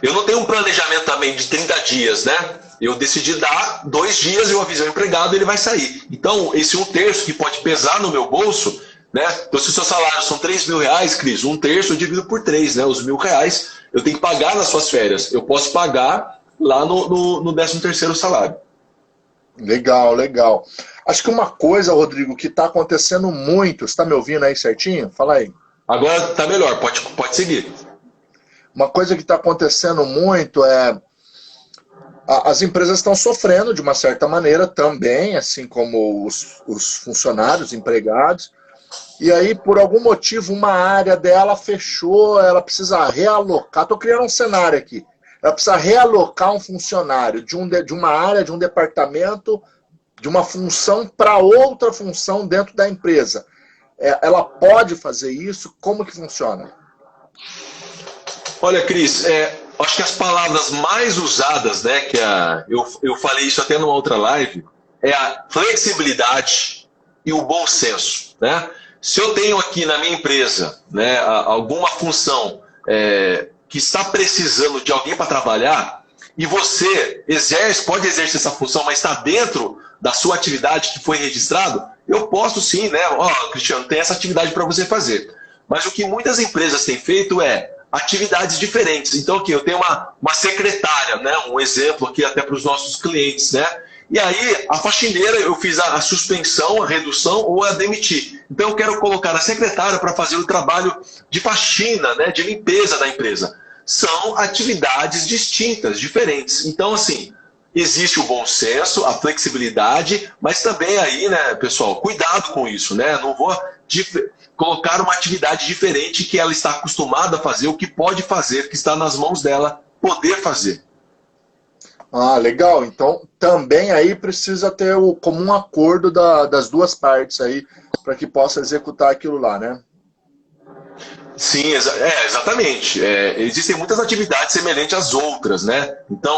eu não tenho um planejamento também de 30 dias, né? Eu decidi dar 2 dias, eu avisei o empregado, ele vai sair. Então, esse um terço que pode pesar no meu bolso, né? Então, se o seu salário são 3 mil reais, Cris, um terço eu divido por 3, né? Os R$ 1.000 eu tenho que pagar nas suas férias. Eu posso pagar lá no 13º salário. Legal. Acho que uma coisa, Rodrigo, que está acontecendo muito, você está me ouvindo aí certinho? Fala aí. Agora tá melhor, pode seguir. Uma coisa que está acontecendo muito é as empresas estão sofrendo de uma certa maneira também, assim como os funcionários, empregados, e aí por algum motivo uma área dela fechou, ela precisa realocar, estou criando um cenário aqui, ela precisa realocar um funcionário de uma área, de um departamento, de uma função para outra função dentro da empresa. Ela pode fazer isso? Como que funciona? Olha, Cris, acho que as palavras mais usadas, né, eu falei isso até numa outra live, é a flexibilidade e o bom senso, né? Se eu tenho aqui na minha empresa, né, alguma função que está precisando de alguém para trabalhar e você pode exercer essa função, mas está dentro da sua atividade que foi registrado, eu posso sim, né? Cristiano, tem essa atividade para você fazer. Mas o que muitas empresas têm feito é atividades diferentes. Então, aqui eu tenho uma secretária, né? Um exemplo aqui até para os nossos clientes, né? E aí, a faxineira, eu fiz a suspensão, a redução ou a demitir. Então, eu quero colocar a secretária para fazer o trabalho de faxina, né? De limpeza da empresa. São atividades distintas, diferentes. Então, assim, existe o bom senso, a flexibilidade, mas também aí, né, pessoal, cuidado com isso, né? Não vou colocar uma atividade diferente que ela está acostumada a fazer, o que pode fazer, que está nas mãos dela poder fazer. Ah, legal. Então, também aí precisa ter o comum acordo das duas partes aí, para que possa executar aquilo lá, né? Sim, exatamente. Existem muitas atividades semelhantes às outras, né? Então,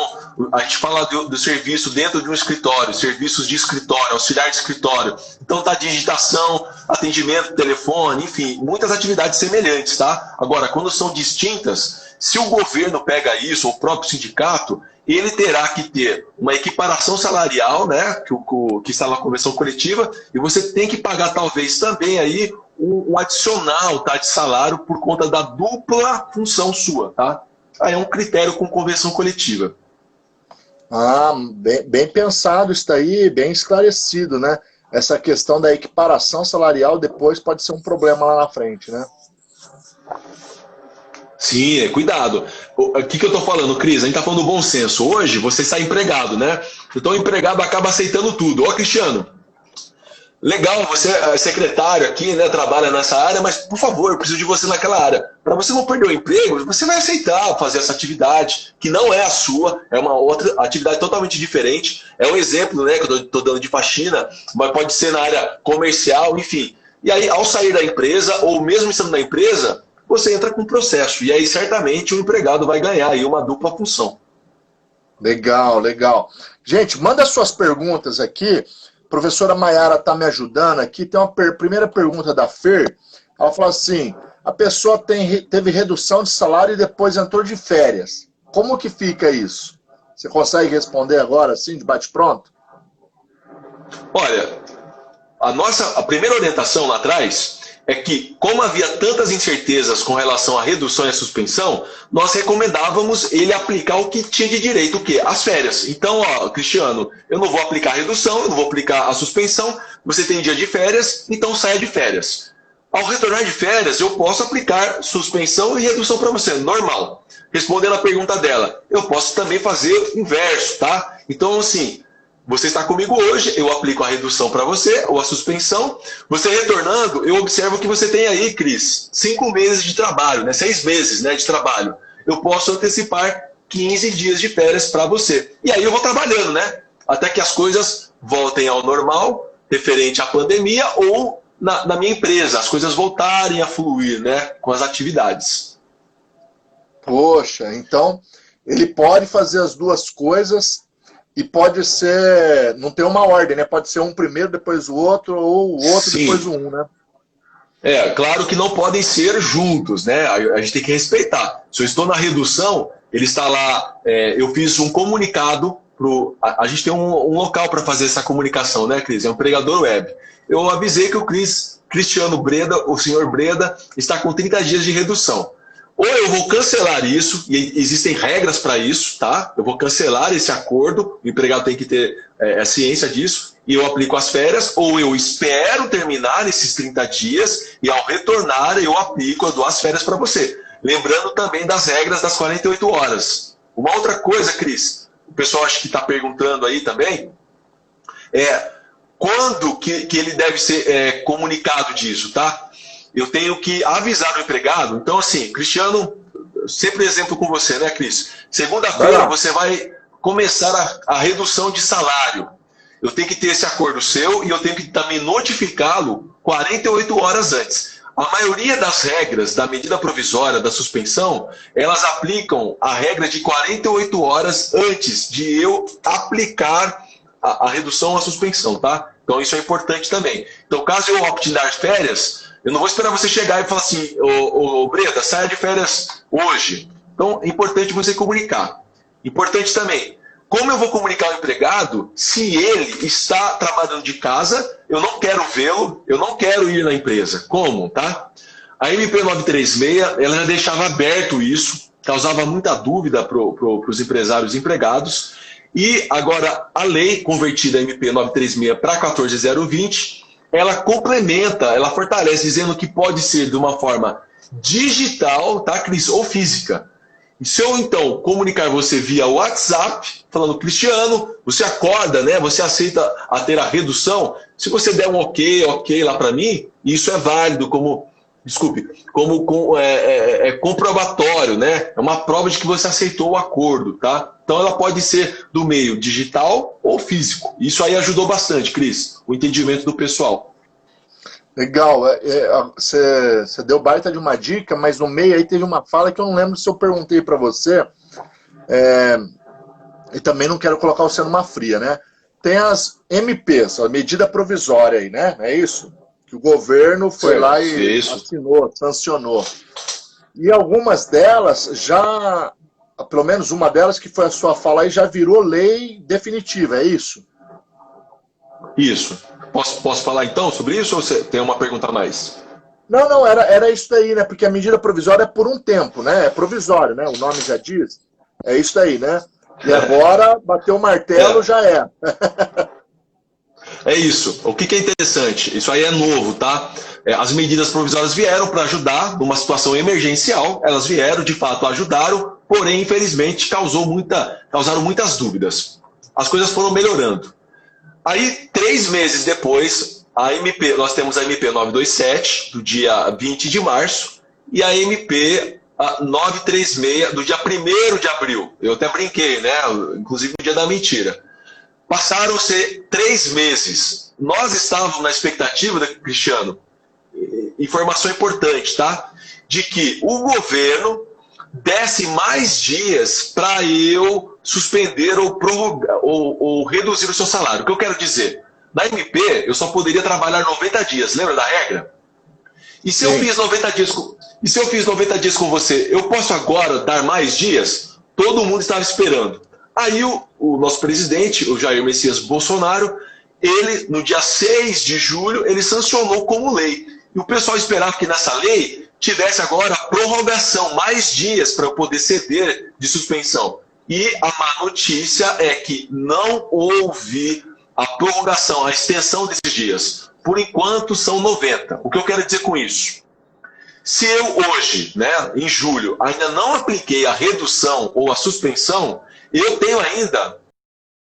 a gente fala do serviço dentro de um escritório, serviços de escritório, auxiliar de escritório. Então, tá digitação, atendimento, telefone, enfim, muitas atividades semelhantes, tá? Agora, quando são distintas, se o governo pega isso, ou o próprio sindicato, ele terá que ter uma equiparação salarial, né? Que está na convenção coletiva, e você tem que pagar, talvez, também aí um adicional, tá, de salário por conta da dupla função sua, tá? Aí é um critério com convenção coletiva. Ah, bem pensado isso daí, bem esclarecido, né? Essa questão da equiparação salarial depois pode ser um problema lá na frente, né? Sim, cuidado. O que eu tô falando, Cris? A gente tá falando do bom senso. Hoje você está empregado, né? Então o empregado acaba aceitando tudo. Cristiano, legal, você é secretário aqui, né, trabalha nessa área, mas, por favor, eu preciso de você naquela área. Para você não perder o emprego, você vai aceitar fazer essa atividade, que não é a sua, é uma outra atividade totalmente diferente. É um exemplo, né, que eu estou dando de faxina, mas pode ser na área comercial, enfim. E aí, ao sair da empresa, ou mesmo estando na empresa, você entra com um processo. E aí, certamente, o empregado vai ganhar aí uma dupla função. Legal. Gente, manda suas perguntas aqui. A professora Maiara está me ajudando aqui. Tem uma primeira pergunta da Fer. Ela falou assim, a pessoa teve redução de salário e depois entrou de férias. Como que fica isso? Você consegue responder agora, assim, de bate-pronto? Olha, a primeira orientação lá atrás é que, como havia tantas incertezas com relação à redução e à suspensão, nós recomendávamos ele aplicar o que tinha de direito, o quê? As férias. Então, ó, Cristiano, eu não vou aplicar a redução, eu não vou aplicar a suspensão, você tem dia de férias, então saia de férias. Ao retornar de férias, eu posso aplicar suspensão e redução para você, normal. Respondendo a pergunta dela, eu posso também fazer o inverso, tá? Então, assim, você está comigo hoje, eu aplico a redução para você, ou a suspensão. Você retornando, eu observo que você tem aí, Cris, 5 meses de trabalho, né? 6 meses, né, de trabalho. Eu posso antecipar 15 dias de férias para você. E aí eu vou trabalhando, né? Até que as coisas voltem ao normal, referente à pandemia, ou na minha empresa, as coisas voltarem a fluir, né, com as atividades. Poxa, então ele pode fazer as duas coisas e pode ser, não tem uma ordem, né? Pode ser um primeiro, depois o outro, ou o outro, Sim. depois o um, né? É, claro que não podem ser juntos, né? A gente tem que respeitar. Se eu estou na redução, ele está lá, eu fiz um comunicado, a gente tem um local para fazer essa comunicação, né, Cris? É um pregador web. Eu avisei que o Cristiano Breda, o senhor Breda, está com 30 dias de redução. Ou eu vou cancelar isso, e existem regras para isso, tá? Eu vou cancelar esse acordo, o empregado tem que ter a ciência disso, e eu aplico as férias, ou eu espero terminar esses 30 dias, e ao retornar eu aplico, eu dou as férias para você. Lembrando também das regras das 48 horas. Uma outra coisa, Cris, o pessoal acho que está perguntando aí também, quando que ele deve ser comunicado disso, tá? Eu tenho que avisar o empregado. Então, assim, Cristiano, sempre exemplo com você, né, Cris? Segunda-feira você vai começar a redução de salário. Eu tenho que ter esse acordo seu e eu tenho que também notificá-lo 48 horas antes. A maioria das regras da medida provisória, da suspensão, elas aplicam a regra de 48 horas antes de eu aplicar a redução ou a suspensão, tá? Então isso é importante também. Então, caso eu opte em dar férias, eu não vou esperar você chegar e falar assim, ô Breda, saia de férias hoje. Então, é importante você comunicar. Importante também, como eu vou comunicar ao empregado se ele está trabalhando de casa, eu não quero vê-lo, eu não quero ir na empresa. Como, tá? A MP 936, ela já deixava aberto isso, causava muita dúvida para os empresários e empregados. E agora, a lei convertida a MP 936 para 14020, ela complementa, ela fortalece, dizendo que pode ser de uma forma digital, tá, Cris, ou física. E se eu, então, comunicar você via WhatsApp, falando, Cristiano, você acorda, né, você aceita a ter a redução, se você der um ok lá para mim, isso é válido como comprobatório, né? É uma prova de que você aceitou o acordo, tá? Então ela pode ser do meio digital ou físico. Isso aí ajudou bastante, Cris, o entendimento do pessoal. Legal, você deu baita de uma dica, mas no meio aí teve uma fala que eu não lembro se eu perguntei para você, e também não quero colocar você numa fria, né? Tem as MPs, a medida provisória aí, né? É isso? Que o governo foi lá e assinou, sancionou. E algumas delas já, pelo menos uma delas que foi a sua fala aí, já virou lei definitiva, é isso? Isso. Posso falar então sobre isso ou você tem uma pergunta a mais? Não, era isso daí, né? Porque a medida provisória é por um tempo, né? É provisório, né? O nome já diz. É isso daí, né? E agora, bateu o martelo, já é. É isso. O que é interessante? Isso aí é novo, tá? As medidas provisórias vieram para ajudar numa situação emergencial. Elas vieram, de fato, ajudaram, porém, infelizmente, causaram muitas dúvidas. As coisas foram melhorando. Aí, 3 meses depois, nós temos a MP 927, do dia 20 de março, e a MP 936, do dia 1º de abril. Eu até brinquei, né? Inclusive no dia da mentira. Passaram-se 3 meses. Nós estávamos na expectativa, Cristiano, informação importante, tá? De que o governo desse mais dias para eu suspender ou prorrogar, ou reduzir o seu salário. O que eu quero dizer? Na MP, eu só poderia trabalhar 90 dias. Lembra da regra? E se eu fiz 90 dias com você, eu posso agora dar mais dias? Todo mundo estava esperando. Aí o nosso presidente, o Jair Messias Bolsonaro, ele, no dia 6 de julho, ele sancionou como lei. E o pessoal esperava que nessa lei tivesse agora prorrogação, mais dias para eu poder ceder de suspensão. E a má notícia é que não houve a prorrogação, a extensão desses dias. Por enquanto são 90. O que eu quero dizer com isso? Se eu hoje, né, em julho, ainda não apliquei a redução ou a suspensão, eu tenho ainda,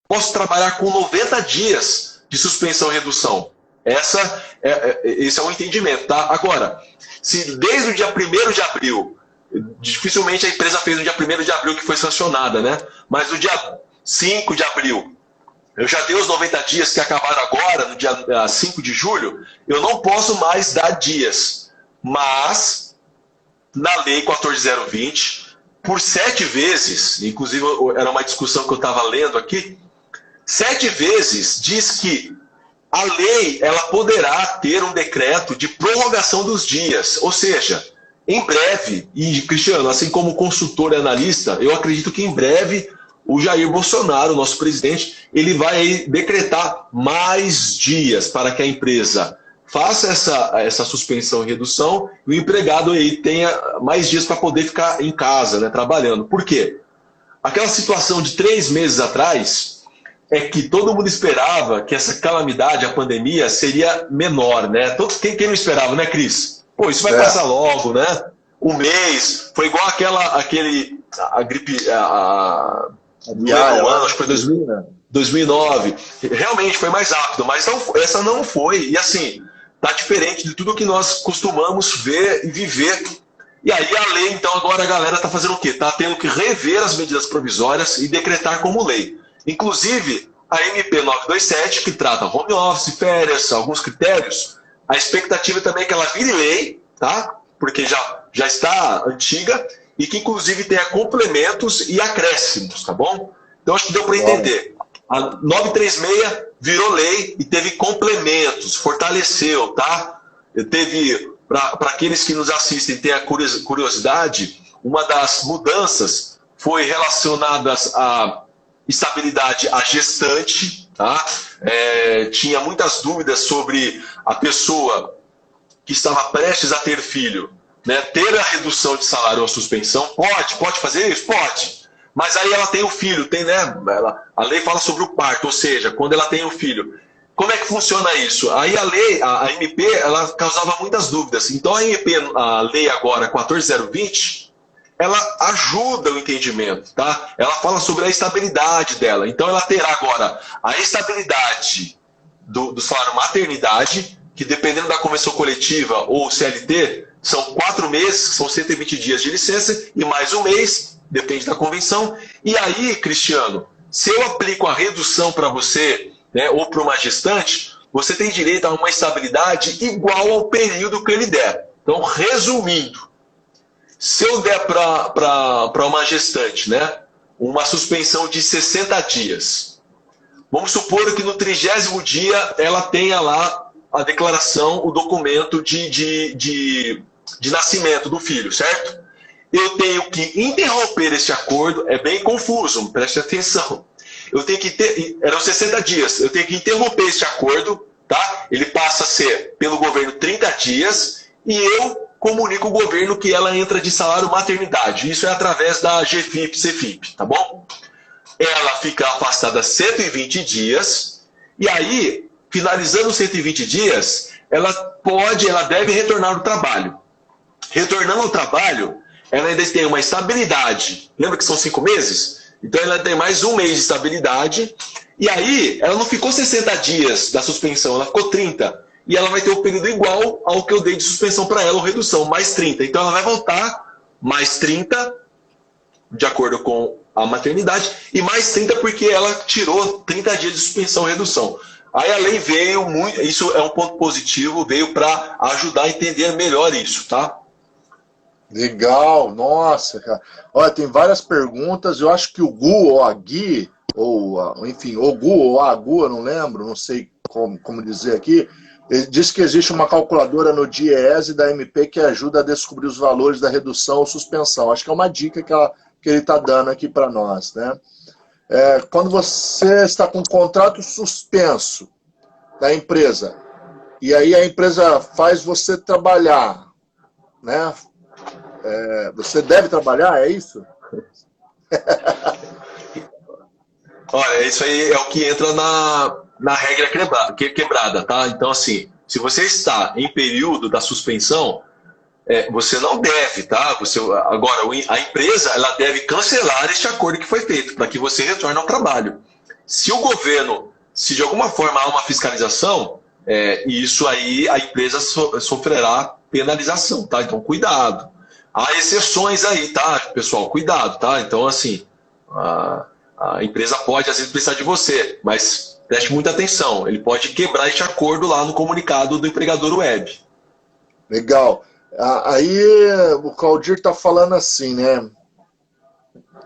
posso trabalhar com 90 dias de suspensão e redução. Esse é o entendimento, tá? Agora, se desde o dia 1º de abril, dificilmente a empresa fez no dia 1º de abril que foi sancionada, né? Mas no dia 5 de abril, eu já dei os 90 dias que acabaram agora, no dia 5 de julho, eu não posso mais dar dias. Mas, na lei 14.020, por 7 vezes, inclusive era uma discussão que eu estava lendo aqui, 7 vezes diz que a lei ela poderá ter um decreto de prorrogação dos dias. Ou seja, em breve, e Cristiano, assim como consultor e analista, eu acredito que em breve o Jair Bolsonaro, nosso presidente, ele vai aí decretar mais dias para que a empresa faça essa suspensão e redução e o empregado aí tenha mais dias para poder ficar em casa, né, trabalhando. Por quê? Aquela situação de 3 meses atrás é que todo mundo esperava que essa calamidade, a pandemia, seria menor, né? Quem não esperava, né, Cris? Pô, isso vai passar logo, né? Um mês, foi igual a gripe, acho que foi 2009. Realmente foi mais rápido, mas essa não foi. E assim, tá diferente de tudo que nós costumamos ver e viver. E aí a lei, então agora a galera tá fazendo o quê? Tá tendo que rever as medidas provisórias e decretar como lei. Inclusive, a MP 927, que trata home office, férias, alguns critérios, a expectativa também é que ela vire lei, tá? Porque já está antiga, e que inclusive tenha complementos e acréscimos, tá bom? Então acho que deu para entender. A 936 virou lei e teve complementos, fortaleceu, tá? Teve, para aqueles que nos assistem e têm a curiosidade, uma das mudanças foi relacionada à estabilidade à gestante, tá? Tinha muitas dúvidas sobre a pessoa que estava prestes a ter filho, né, ter a redução de salário ou a suspensão. Pode fazer isso? Pode. Mas aí ela tem o filho, né? A lei fala sobre o parto, ou seja, quando ela tem o filho. Como é que funciona isso? Aí a MP, ela causava muitas dúvidas. Então a lei agora 14.020, ela ajuda o entendimento, tá? Ela fala sobre a estabilidade dela. Então ela terá agora a estabilidade do salário maternidade, que dependendo da convenção coletiva ou CLT, são 4 meses, que são 120 dias de licença, e mais um mês, depende da convenção. E aí, Cristiano, se eu aplico a redução para você, né, ou para uma gestante, você tem direito a uma estabilidade igual ao período que ele der. Então, resumindo, se eu der para uma gestante, né, uma suspensão de 60 dias, vamos supor que no 30º dia ela tenha lá a declaração, o documento de nascimento do filho, certo? Eu tenho que interromper este acordo, é bem confuso, preste atenção. Eu tenho que eram 60 dias, eu tenho que interromper este acordo, tá? Ele passa a ser, pelo governo, 30 dias, e eu comunico o governo que ela entra de salário maternidade. Isso é através da GFIP, CFIP, tá bom? Ela fica afastada 120 dias, e aí, finalizando os 120 dias, ela deve retornar ao trabalho. Retornando ao trabalho, ela ainda tem uma estabilidade. Lembra que são 5 meses? Então ela tem mais um mês de estabilidade. E aí, ela não ficou 60 dias da suspensão, ela ficou 30. E ela vai ter um período igual ao que eu dei de suspensão para ela, ou redução, mais 30. Então ela vai voltar mais 30, de acordo com a maternidade, e mais 30 porque ela tirou 30 dias de suspensão ou redução. Aí a lei veio muito, isso é um ponto positivo, veio para ajudar a entender melhor isso, tá? Legal, nossa, cara. Olha, tem várias perguntas, eu acho que o Gu ou a Gui, ou enfim, o Gu ou a Gu, eu não lembro, não sei como dizer aqui, ele diz que existe uma calculadora no DIEESE da MP que ajuda a descobrir os valores da redução ou suspensão. Acho que é uma dica que ele está dando aqui para nós, né? Quando você está com um contrato suspenso da empresa, e aí a empresa faz você trabalhar, né? Você deve trabalhar, é isso? Olha, isso aí é o que entra na regra quebrada, tá? Então, assim, se você está em período da suspensão, você não deve, tá? Agora, a empresa ela deve cancelar este acordo que foi feito para que você retorne ao trabalho. Se o governo, se de alguma forma há uma fiscalização, isso aí a empresa sofrerá penalização, tá? Então, cuidado. Há exceções aí, tá, pessoal? Cuidado, tá? Então, assim, a empresa pode, às vezes, precisar de você, mas preste muita atenção. Ele pode quebrar este acordo lá no comunicado do empregador web. Legal. Aí o Claudir está falando assim, né?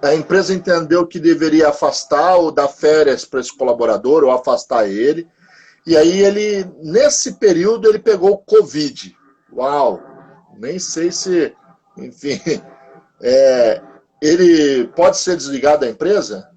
A empresa entendeu que deveria afastar ou dar férias para esse colaborador ou afastar ele. E aí ele, nesse período, ele pegou o Covid. Uau! Nem sei se, enfim, ele pode ser desligado da empresa?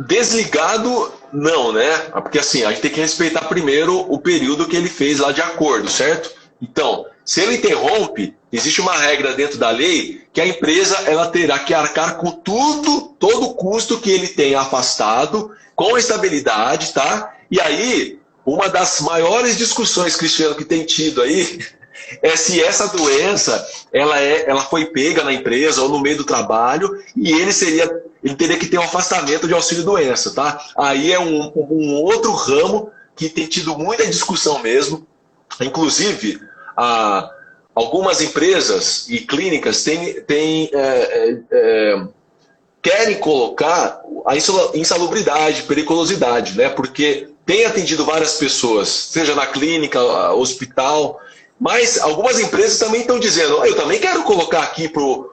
Desligado, não, né? Porque assim, a gente tem que respeitar primeiro o período que ele fez lá de acordo, certo? Então, se ele interrompe, existe uma regra dentro da lei que a empresa ela terá que arcar com todo o custo que ele tem afastado, com estabilidade, tá? E aí, uma das maiores discussões, Cristiano, que tem tido aí, é se essa doença ela foi pega na empresa ou no meio do trabalho e ele teria que ter um afastamento de auxílio-doença, tá? Aí é um outro ramo que tem tido muita discussão mesmo. Inclusive, algumas empresas e clínicas querem colocar a insalubridade, periculosidade, né? Porque tem atendido várias pessoas, seja na clínica, hospital, mas algumas empresas também estão dizendo, eu também quero colocar aqui pro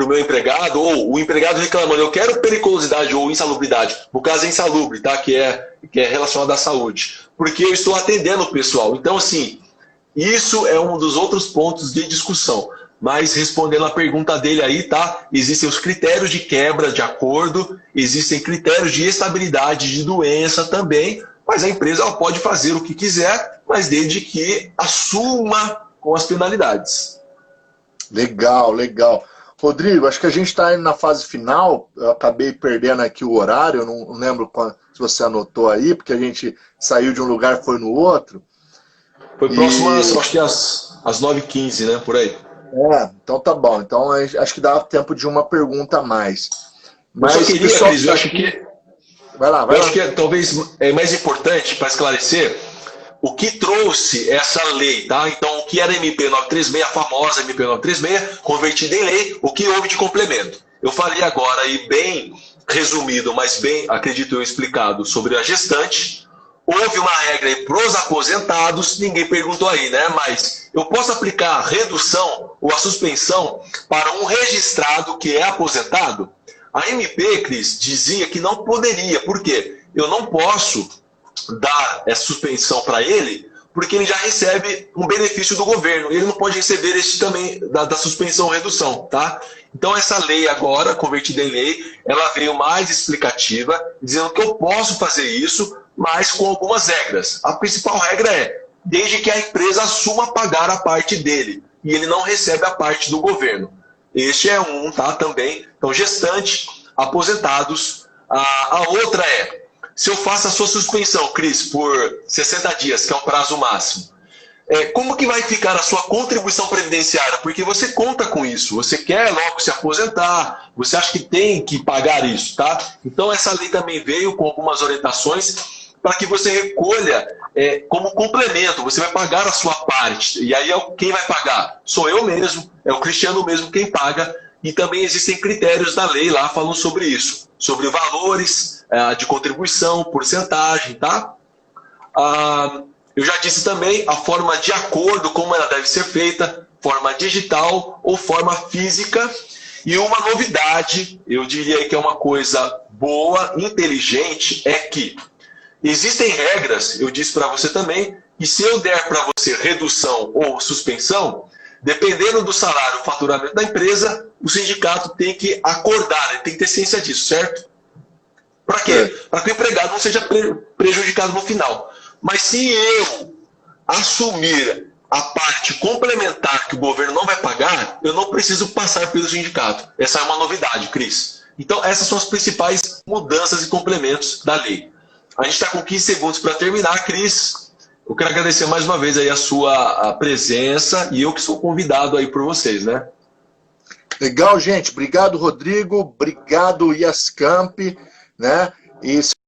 meu empregado, ou o empregado reclamando, eu quero periculosidade ou insalubridade, no caso é insalubre, tá? Que é relacionado à saúde, porque eu estou atendendo o pessoal. Então, assim, isso é um dos outros pontos de discussão. Mas respondendo a pergunta dele aí, tá? Existem os critérios de quebra de acordo, existem critérios de estabilidade de doença também, mas a empresa ela pode fazer o que quiser, mas desde que assuma com as penalidades. Legal, legal. Rodrigo, acho que a gente está indo na fase final, eu acabei perdendo aqui o horário, eu não lembro se você anotou aí, porque a gente saiu de um lugar e foi no outro. Foi próximo, acho que às 9h15, né, por aí. Então tá bom. Então acho que dá tempo de uma pergunta a mais. Mas eu queria, Cris, eu acho que... Vai lá. Acho que talvez é mais importante para esclarecer o que trouxe essa lei, tá? Então, o que era MP 936, a famosa MP 936, convertida em lei, o que houve de complemento? Eu falei agora aí bem resumido, mas bem, acredito eu, explicado sobre a gestante. Houve uma regra aí para os aposentados, ninguém perguntou aí, né? Mas eu posso aplicar a redução ou a suspensão para um registrado que é aposentado? A MP, Cris, dizia que não poderia. Por quê? Eu não posso dar essa suspensão para ele, porque ele já recebe um benefício do governo. Ele não pode receber este também da suspensão ou redução, tá? Então essa lei agora, convertida em lei, ela veio mais explicativa, dizendo que eu posso fazer isso, mas com algumas regras. A principal regra é, desde que a empresa assuma pagar a parte dele, e ele não recebe a parte do governo. Este é um, tá, também. Então, gestante, aposentados. A outra é, se eu faço a sua suspensão, Cris, por 60 dias, que é o prazo máximo, como que vai ficar a sua contribuição previdenciária? Porque você conta com isso, você quer logo se aposentar, você acha que tem que pagar isso, tá? Então, essa lei também veio com algumas orientações para que você recolha como complemento, você vai pagar a sua parte. E aí quem vai pagar? Sou eu mesmo, é o Cristiano mesmo quem paga. E também existem critérios da lei lá falando sobre isso, sobre valores de contribuição, porcentagem, tá? Eu já disse também a forma de acordo, como ela deve ser feita, forma digital ou forma física. E uma novidade, eu diria que é uma coisa boa, inteligente, é que existem regras, eu disse para você também, que se eu der para você redução ou suspensão, dependendo do salário, faturamento da empresa, o sindicato tem que acordar, ele tem que ter ciência disso, certo? Para quê? Para que o empregado não seja prejudicado no final. Mas se eu assumir a parte complementar que o governo não vai pagar, eu não preciso passar pelo sindicato. Essa é uma novidade, Cris. Então, essas são as principais mudanças e complementos da lei. A gente está com 15 segundos para terminar, Cris. Eu quero agradecer mais uma vez aí a sua presença e eu que sou convidado aí por vocês, né? Legal, gente. Obrigado, Rodrigo. Obrigado, Iascamp, né? E